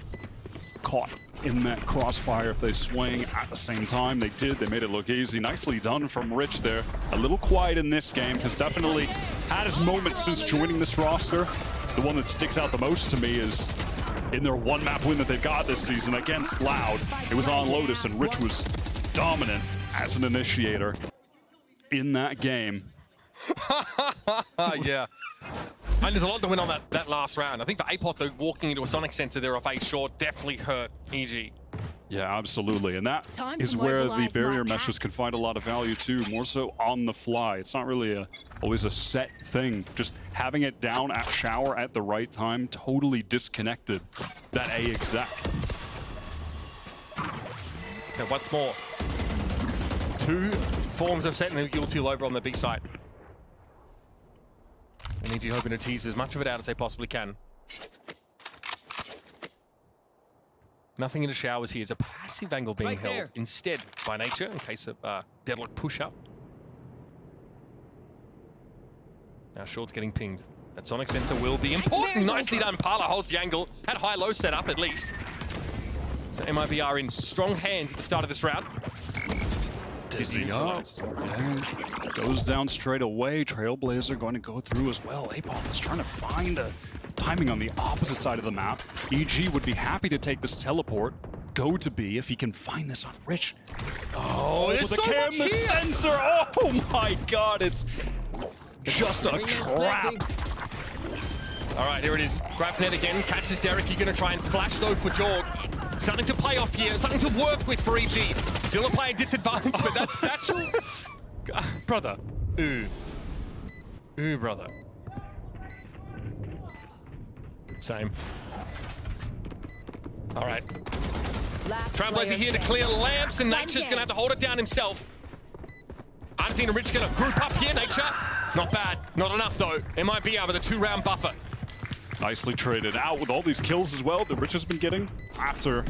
caught in that crossfire if they swing at the same time. They did, they made it look easy. Nicely done from Rich there. A little quiet in this game, has definitely had his moments since joining this roster. The one that sticks out the most to me is in their 1 map win that they've got this season against Loud. It was on Lotus and Rich was dominant as an initiator in that game.
Yeah. And there's a lot to win on that last round. I think for Apot, though, walking into a sonic sensor there off A short definitely hurt EG.
Yeah, absolutely. And that is where the barrier meshes can find a lot of value too, more so on the fly. It's not really always a set thing. Just having it down at shower at the right time totally disconnected that A exec.
Okay, once more. 2 forms of setting the util over on the B side. And EG hoping to tease as much of it out as they possibly can. Nothing in the showers here. Is a passive angle being held instead by nature in case of deadlock push-up. Now Short's getting pinged. That sonic sensor will be important. Nicely done. Pala holds the angle. Had high-low set up at least. So MIB are in strong hands at the start of this round.
Dizzy up. And goes down straight away. Trailblazer going to go through as well. Apon is trying to find a timing on the opposite side of the map. EG would be happy to take this teleport. Go to B if he can find this on Rich. Oh,
there's
the
so
cam,
much
the
here.
sensor. Oh my god, it's just a trap.
All right, here it is. Grab net again, catches Derek. You're going to try and flash though for Jorg. Something to play off here, something to work with for EG. Still a player disadvantage, but that's Satchel. Brother. Ooh, brother. Same. All right. Trailblazer here to clear lamps, and Nature's going to have to hold it down himself. Argentina Rich going to group up here, Nature. Not bad. Not enough, though. MIB with a 2-round buffer.
Nicely traded out with all these kills as well that Rich has been getting. After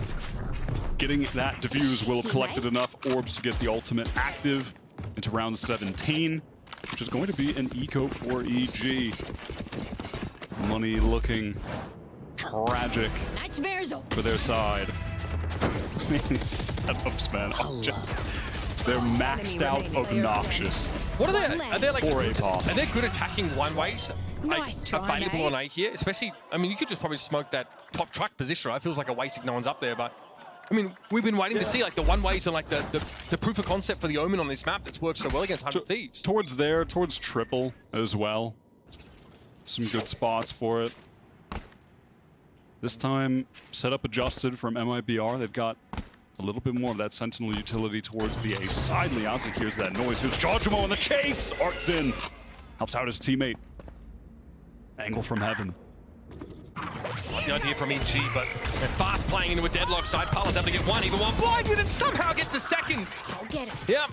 getting that defuse, will have collected enough orbs to get the ultimate active into round 17, which is going to be an eco for EG. Money looking tragic for their side. These setups, man, are just They're maxed out obnoxious.
What are they? Are they like?
For APOP.
Are they good attacking one ways?
Nice try,
available
mate.
on A here, especially. I mean, you could just probably smoke that top truck position. Right? It feels like a waste if no one's up there, but. I mean, we've been waiting to see like the one ways and like the proof of concept for the Omen on this map that's worked so well against 100 Thieves.
Towards triple as well. Some good spots for it. This time, setup adjusted from MIBR. They've got a little bit more of that Sentinel utility towards the A side. Liazik hears that noise. Here's Jojimo on the chase. Art's in. Helps out his teammate. Angle from heaven.
The idea from EG, but they're fast playing into a deadlock side. Pala's able to get one, even one blinded, and somehow gets a second.
I'll get it.
Yep.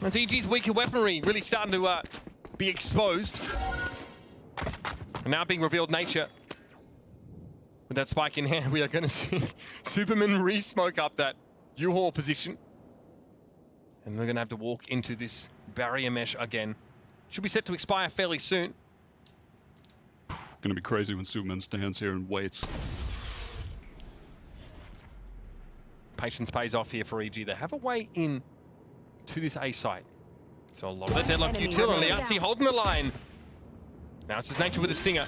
That's EG's weaker weaponry really starting to be exposed. And now being revealed nature. With that spike in hand, we are going to see Superman re-smoke up that U-Haul position. And they're going to have to walk into this barrier mesh again. Should be set to expire fairly soon.
Gonna be crazy when Superman stands here and waits.
Patience pays off here for EG. They have a way in to this A site. So a lot of the deadlock utility. Liazi holding the line. Now it's his nature with a stinger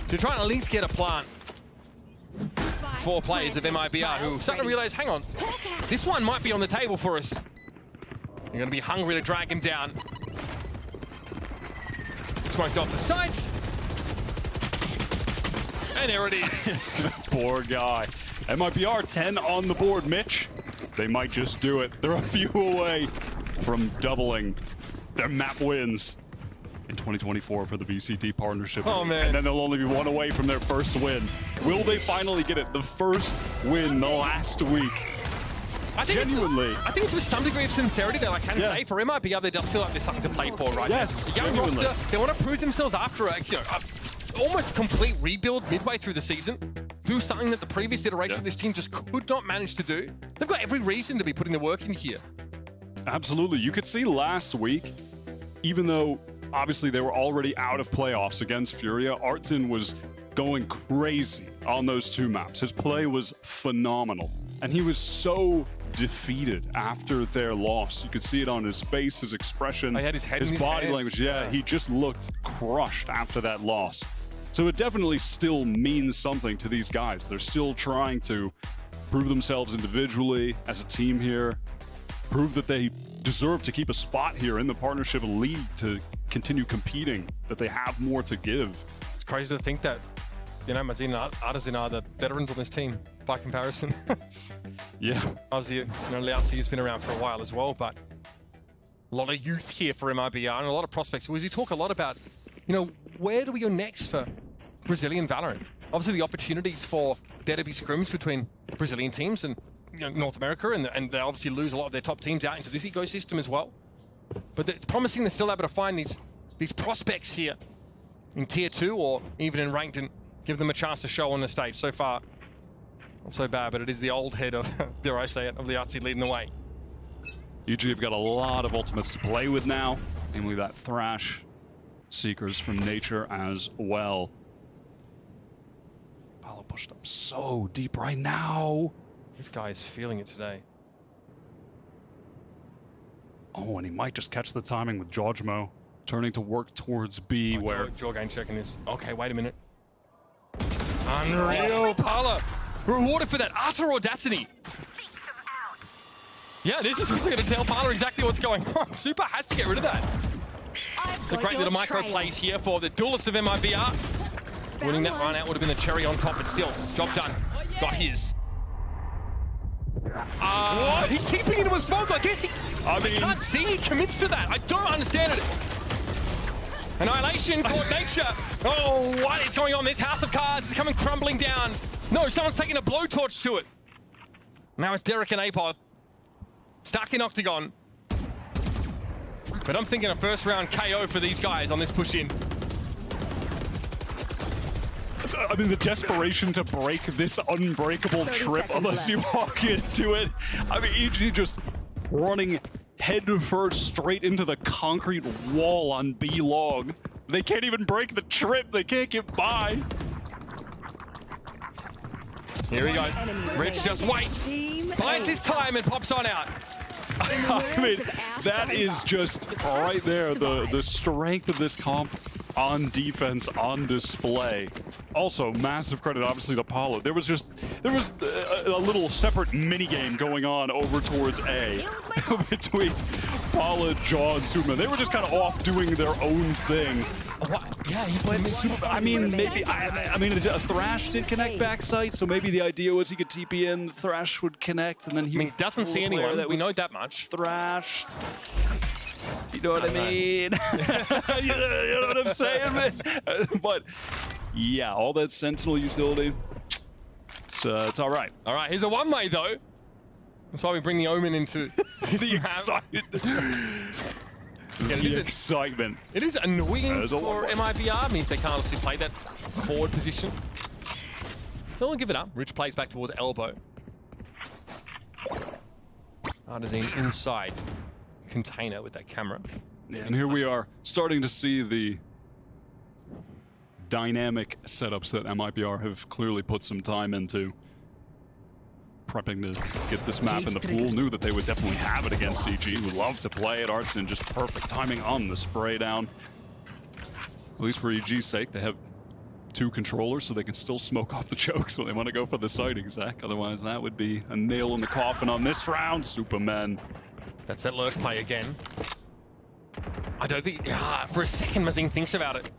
to try and at least get a plant. 4 players of MIBR who starting to realize, hang on, this one might be on the table for us. You're gonna be hungry to drag him down. Smoked off the sides. And there it is.
Poor guy. MIBR 10 on the board, Mitch. They might just do it. They're a few away from doubling their map wins in 2024 for the VCT partnership.
Oh, man.
And then they'll only be 1 away from their first win. Will they finally get it? The first win the last week.
I think
Genuinely.
I think it's with some degree of sincerity that I can say for MIBR, they just feel like there's something to play for, right?
Yes,
A young
genuinely.
roster, they want to prove themselves after a almost complete rebuild midway through the season. Do something that the previous iteration of this team just could not manage to do. They've got every reason to be putting the work in here.
Absolutely. You could see last week, even though obviously they were already out of playoffs against Furia, Artson was going crazy on those 2 maps. His play was phenomenal. And he was so defeated after their loss. You could see it on his face, his expression,
He had his head in his
body
hands.
language. Yeah, he just looked crushed after that loss. So it definitely still means something to these guys. They're still trying to prove themselves individually as a team here, prove that they deserve to keep a spot here in the partnership league to continue competing, that they have more to give.
It's crazy to think that, you know, Mazin and Artisan are the veterans on this team by comparison.
Yeah.
Obviously, you know, Liazi has been around for a while as well, but a lot of youth here for MIBR and a lot of prospects. We talk a lot about, you know, where do we go next for Brazilian Valorant? Obviously, the opportunities for there to be scrims between Brazilian teams and, you know, North America, and they obviously lose a lot of their top teams out into this ecosystem as well. But it's promising they're still able to find these prospects here in Tier 2 or even in Ranked and give them a chance to show on the stage. So far, not so bad, but it is the old head of, dare I say it, of Liazi leading the way.
UG have got a lot of ultimates to play with now, namely that Thrash, Seekers from Nature as well. Palo pushed up so deep right now.
This guy is feeling it today.
Oh, and he might just catch the timing with Jojimo turning to work towards B, where...
Jorgain checking this. Okay, wait a minute. Unreal, Pala. Rewarded for that utter audacity. Yeah, this is also going to tell Pala exactly what's going on. Super has to get rid of that. It's a great little micro plays here for the duelist of MIBR. Winning that run out would have been the cherry on top, but still, job done. Got his. What? He's keeping into a smoke. I guess I can't see he commits to that. I don't understand it. Annihilation, caught nature. Oh, what is going on? This house of cards is coming crumbling down. No, someone's taking a blowtorch to it. Now it's Derek and Apoth. Stuck in Octagon. But I'm thinking a first round KO for these guys on this push in.
I mean, the desperation to break this unbreakable trip unless you walk into it. I mean, EG just running head first straight into the concrete wall on B log. They can't even break the trip. They can't get by.
Here we go. Rich just waits. Bides his time and pops on out.
I mean, that is just right there, the strength of this comp on defense on display. Also, massive credit, obviously, to Paula. There was a little separate mini game going on over towards A between Paula, Jaw, and Superman. They were just kind of off doing their own thing.
Yeah, he played
Super. I mean, maybe. I mean, a Thrash did connect backside, so maybe the idea was he could TP in, the Thrash would connect, and then he.
I mean, he doesn't see anyone. We know that much.
Thrashed. You know what I mean? You know what I'm saying, man? But yeah, all that Sentinel utility. So it's all right.
All right, here's a one-way though. That's why we bring the Omen into
the excitement. The excitement.
It is annoying for MIBR. Means they can't obviously play that forward position. So we'll give it up. Rich plays back towards elbow. Artisan inside container with that camera.
Yeah, and here we are starting to see the dynamic setups that MIBR have clearly put some time into. Prepping to get this map in the pool. Knew that they would definitely have it against EG. Would love to play it. Artson just perfect timing on the spray down. At least for EG's sake, they have 2 controllers, so they can still smoke off the chokes when they want to go for the sighting, Zach. Otherwise, that would be a nail in the coffin on this round, Superman.
That's that lurk play again. I don't think, for a second, Mazin thinks about it.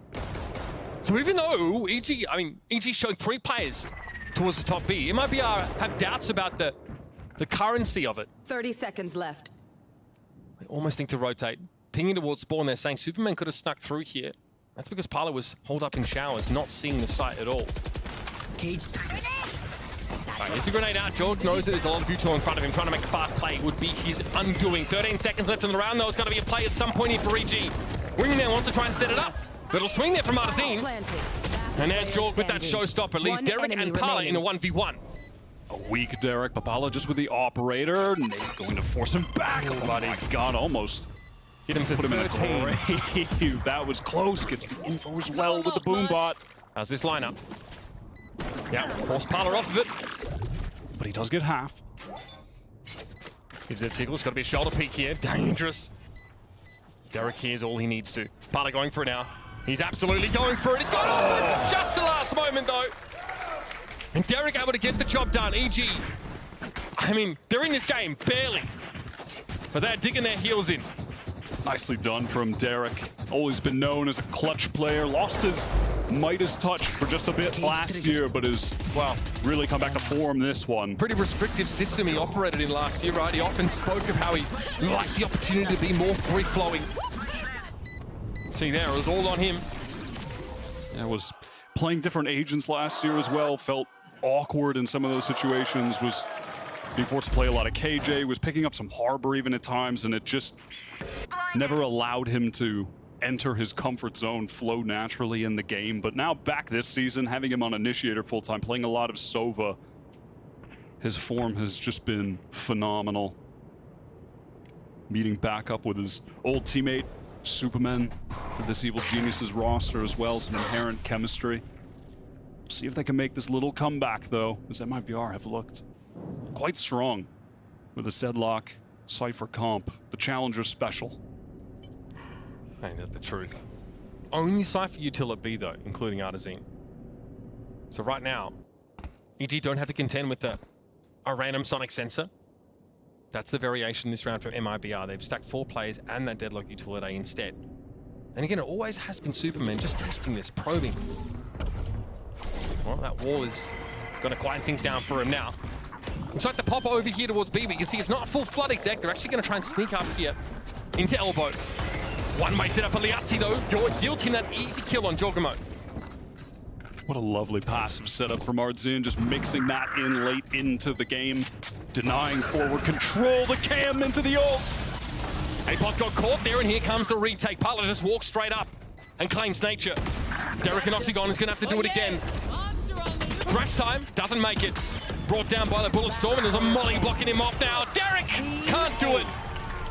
So even though EG showed 3 players towards the top B, MIBR have doubts about the currency of it.
30 seconds left.
They almost think to rotate. Pinging towards spawn, they're saying Superman could have snuck through here. That's because Parla was holed up in showers, not seeing the site at all. Right, here's the grenade out. George knows that there's a lot of Util in front of him, trying to make a fast play. Would be his undoing. 13 seconds left in the round, though. It's got to be a play at some point here for EG. Wingman wants to try and set it up. Little swing there from Artisan. And there's George with that showstopper. Leaves Derek and Parla in a 1v1.
A weak Derek, Papala just with the operator. Nate going to force him back. Oh my God, almost.
Hit him for 13.
That was close. Gets the info as well with the boom bot.
How's this lineup? Yeah, force Parla off of it.
But he does get half.
Gives it Tickle. It's got to be a shoulder peek here. Dangerous. Derek here's all he needs to. Parla going for it now. He's absolutely going for it. He got off it just the last moment, though. And Derek able to get the job done. EG, I mean, they're in this game, barely. But they're digging their heels in.
Nicely done from Derek. Always been known as a clutch player. Lost his Midas touch for just a bit last year, but has, well, really come back to form this one.
Pretty restrictive system he operated in last year, right? He often spoke of how he liked the opportunity to be more free-flowing. See there, it was all on him.
Yeah, was playing different agents last year as well. Felt awkward in some of those situations. Was being forced to play a lot of KJ. Was picking up some Harbor even at times, and it just never allowed him to enter his comfort zone, flow naturally in the game. But now back this season, having him on Initiator full-time, playing a lot of Sova, his form has just been phenomenal. Meeting back up with his old teammate, Superman, for this Evil Geniuses roster as well, some inherent chemistry. See if they can make this little comeback, though, as MIBR have looked quite strong with the Zedlock Cypher comp, the Challenger special.
Ain't that the truth? Only Cypher util at B, though, including Artisan. So right now, EG don't have to contend with a random sonic sensor. That's the variation this round from MIBR. They've stacked 4 players and that Deadlock utility instead. And again, it always has been Superman just testing this, probing. Well, that wall is going to quieten things down for him now. Looks like the pop over here towards B. You can see it's not a full flood exec. They're actually going to try and sneak up here into elbow. One-way set up for Liassi, though. Yields him that easy kill on Jorgamo.
What a lovely passive setup from Artzin, just mixing that in late into the game. Denying forward control, the cam into the ult.
A-Bot got caught there, and here comes the retake. Parla just walks straight up and claims nature. Derek and Octagon is going to have to do it again. Thrash time, doesn't make it. Brought down by the Bullet Storm, and there's a Molly blocking him off now. Derek can't do it.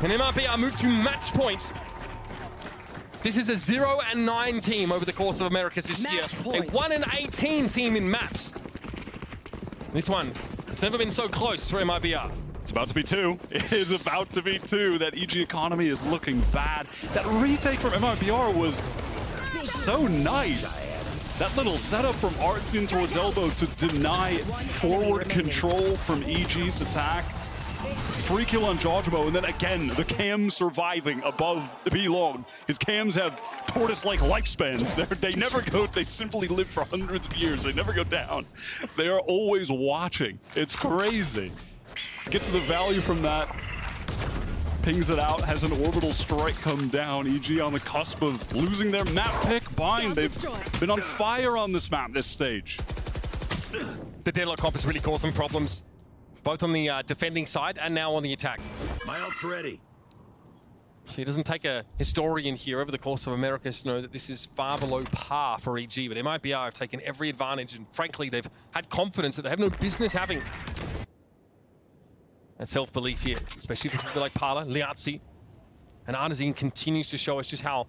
And MIBR move to match point. This is a 0-9 team over the course of Americas this year. A 1-18 team in maps. This one, it's never been so close for MIBR.
It's about to be 2. It is about to be 2. That EG economy is looking bad. That retake from MIBR was so nice. That little setup from Artsin towards elbow to deny forward control from EG's attack. Free kill on Jojimo, and then again, the cams surviving above the B-Long. His cams have tortoise-like lifespans. They never go, they simply live for hundreds of years. They never go down. They are always watching. It's crazy. Gets the value from that. Pings it out, has an orbital strike come down. EG on the cusp of losing their map pick. Bind, they've been on fire on this map, this stage.
The deadlock comp has really caused some problems, both on the defending side and now on the attack.
My ult's ready.
So it doesn't take a historian here over the course of Americas to know that this is far below par for EG, but MIBR have taken every advantage, and frankly, they've had confidence that they have no business having. And self-belief here, especially for people like Parla, Liazzi, and Artsin continues to show us just how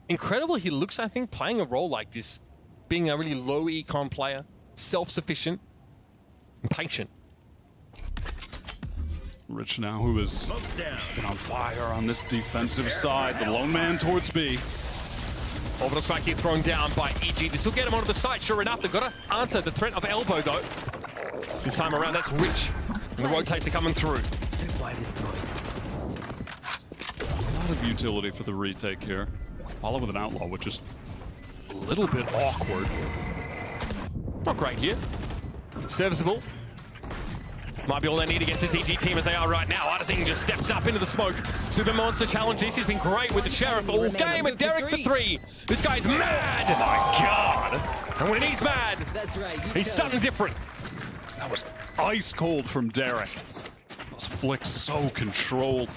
incredible he looks, I think, playing a role like this, being a really low econ player, self-sufficient, and patient.
Rich now, who has been on fire on this defensive side, the lone man towards B.
Orbital strike here thrown down by EG. This will get him onto the side, sure enough. They've got to answer the threat of elbow, though. This time around, that's Rich. And the rotates are coming through.
A lot of utility for the retake here. Follow with an outlaw, which is a little bit awkward.
Not great here. Serviceable. Might be all they need against this EG team as they are right now. Artsin just steps up into the smoke. Super Monster challenges. He's been great with the Sheriff all game, and Derek for 3. This guy's mad! Oh my God! And when he's mad, he's something different.
That was ice cold from Derek. Those flicks so controlled.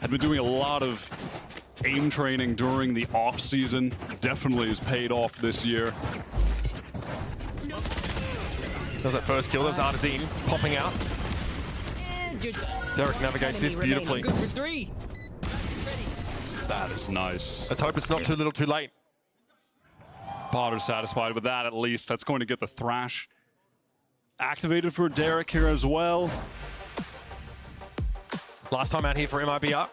Had been doing a lot of aim training during the off season. Definitely has paid off this year.
That was that first kill. That was Artsin popping out. Derek navigates this beautifully.
That is nice.
Let's hope it's not too little too late.
Potter satisfied with that at least. That's going to get the thrash activated for Derek here as well.
Last time out here for MIBR.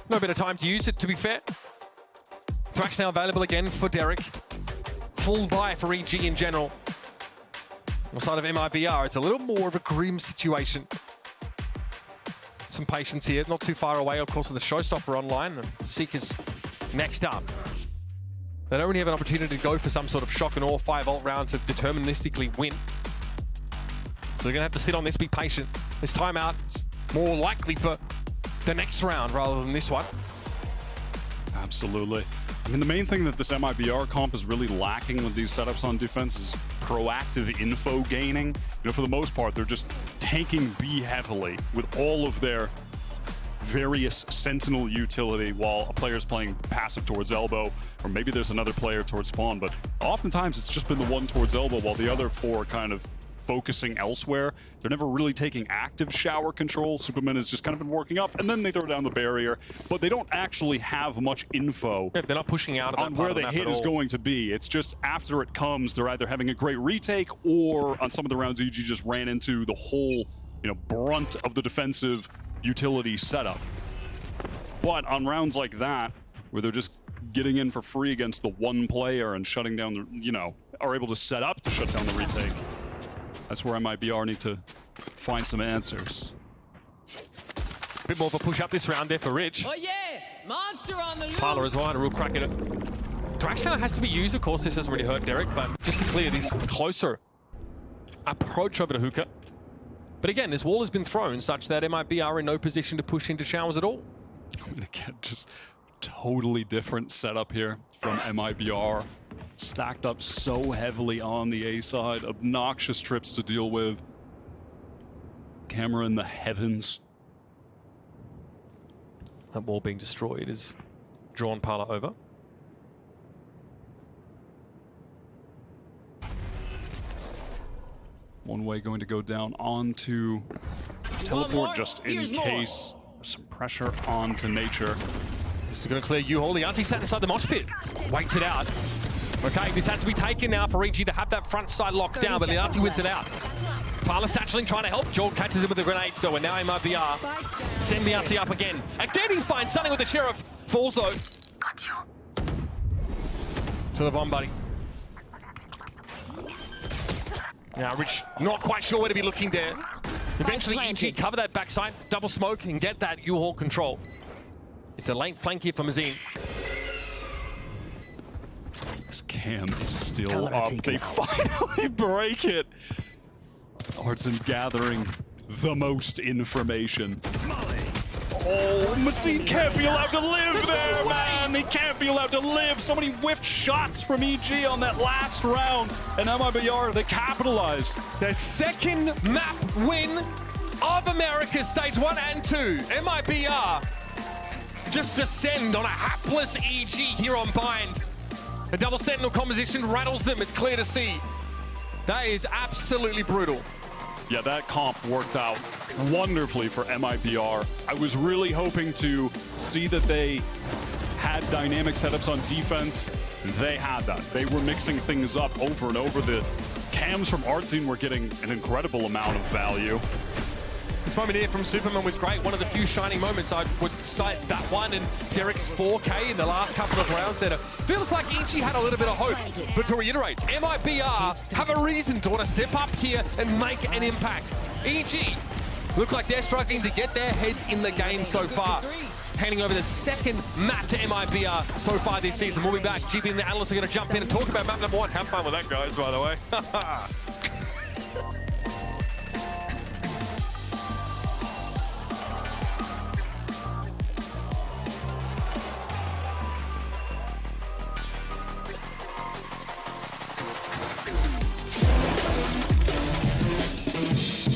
No better time to use it, to be fair. Thrash now available again for Derek. Full buy for EG in general. On the side of MIBR, it's a little more of a grim situation. Some patience here, not too far away, of course, with the Showstopper online. Seeker's next up. They don't really have an opportunity to go for some sort of shock and awe 5-ult round to deterministically win. So they're going to have to sit on this, be patient. This timeout is more likely for the next round rather than this one.
Absolutely. I mean, the main thing that this MIBR comp is really lacking with these setups on defense is proactive info gaining. You know, for the most part, they're just tanking B heavily with all of their various sentinel utility while a player's playing passive towards elbow, or maybe there's another player towards spawn, but oftentimes it's just been the one towards elbow while the other 4 kind of focusing elsewhere. They're never really taking active shower control. Superman has just kind of been working up, and then they throw down the barrier, but they don't actually have much info.
Yeah, they're not pushing out
on where the hit is going to be. It's just after it comes, they're either having a great retake, or on some of the rounds, EG just ran into the whole, you know, brunt of the defensive utility setup. But on rounds like that, where they're just getting in for free against the one player and shutting down the, you know, are able to set up to shut down the retake. That's where MIBR need to find some answers.
A bit more of a push up this round there for Rich.
Oh yeah, monster on the loose.
Parla as well, and a real crack at it. Thrash now has to be used, of course. This doesn't really hurt Derek, but just to clear this closer approach over to Hookah. But again, this wall has been thrown such that MIBR are in no position to push into showers at all.
I mean, again, just totally different setup here from MIBR. Stacked up so heavily on the A side. Obnoxious trips to deal with. Camera in the heavens.
That wall being destroyed is drawn Parla over.
One way going to go down onto teleport just in case. Some pressure onto Nature.
This is going to clear U-Haul. Liazzi sat inside the mosh pit. Waits it out. Okay, this has to be taken now for EG to have that front side locked down, but Liazzi wins it out. Parla satcheling, trying to help. Joel catches him with the grenades, though, and now MIBR send the RT up again. Again, he finds something with the Sheriff. Falls, though. To the bomb, buddy. Now, Rich, not quite sure where to be looking there. Eventually, EG cover that backside, double smoke, and get that U-Haul control. It's a late flank here for Mazin.
This cam is still up. They finally break it. Artson gathering the most information. Oh, Mazin can't be allowed to live there, man. They can't be allowed to live. So many whiffed shots from EG on that last round. And MIBR, they capitalized.
Their second map win of America's Stage 1 and 2. MIBR just descend on a hapless EG here on Bind. The double sentinel composition rattles them, it's clear to see. That is absolutely brutal.
Yeah, that comp worked out wonderfully for MIBR. I was really hoping to see that they had dynamic setups on defense. They had that. They were mixing things up over and over. The cams from Artzine were getting an incredible amount of value.
This moment here from Superman was great. One of the few shining moments. I would cite that one and Derek's 4K in the last couple of rounds there. Feels like EG had a little bit of hope. But to reiterate, MIBR have a reason to want to step up here and make an impact. EG look like they're struggling to get their heads in the game so far. Handing over the second map to MIBR so far this season. We'll be back. GB and the analysts are going to jump in and talk about map number 1. Have fun with that, guys, by the way.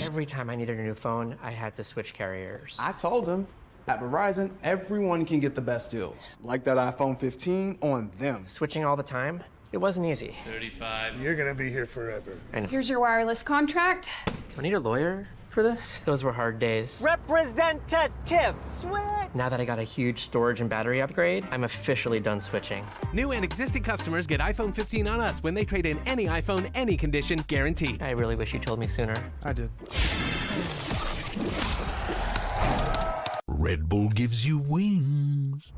Every time I needed a new phone, I had to switch carriers.
I told him, at Verizon, everyone can get the best deals. Like that iPhone 15 on them.
Switching all the time, it wasn't easy.
35. You're gonna be here forever.
I know.
Here's your wireless contract.
Do I need a lawyer for this? Those were hard days.
Representative switch.
Now that I got a huge storage and battery upgrade, I'm officially done switching.
New and existing customers get iPhone 15 on us when they trade in any iPhone, any condition, guaranteed.
I really wish you told me sooner.
I did.
Red Bull gives you wings.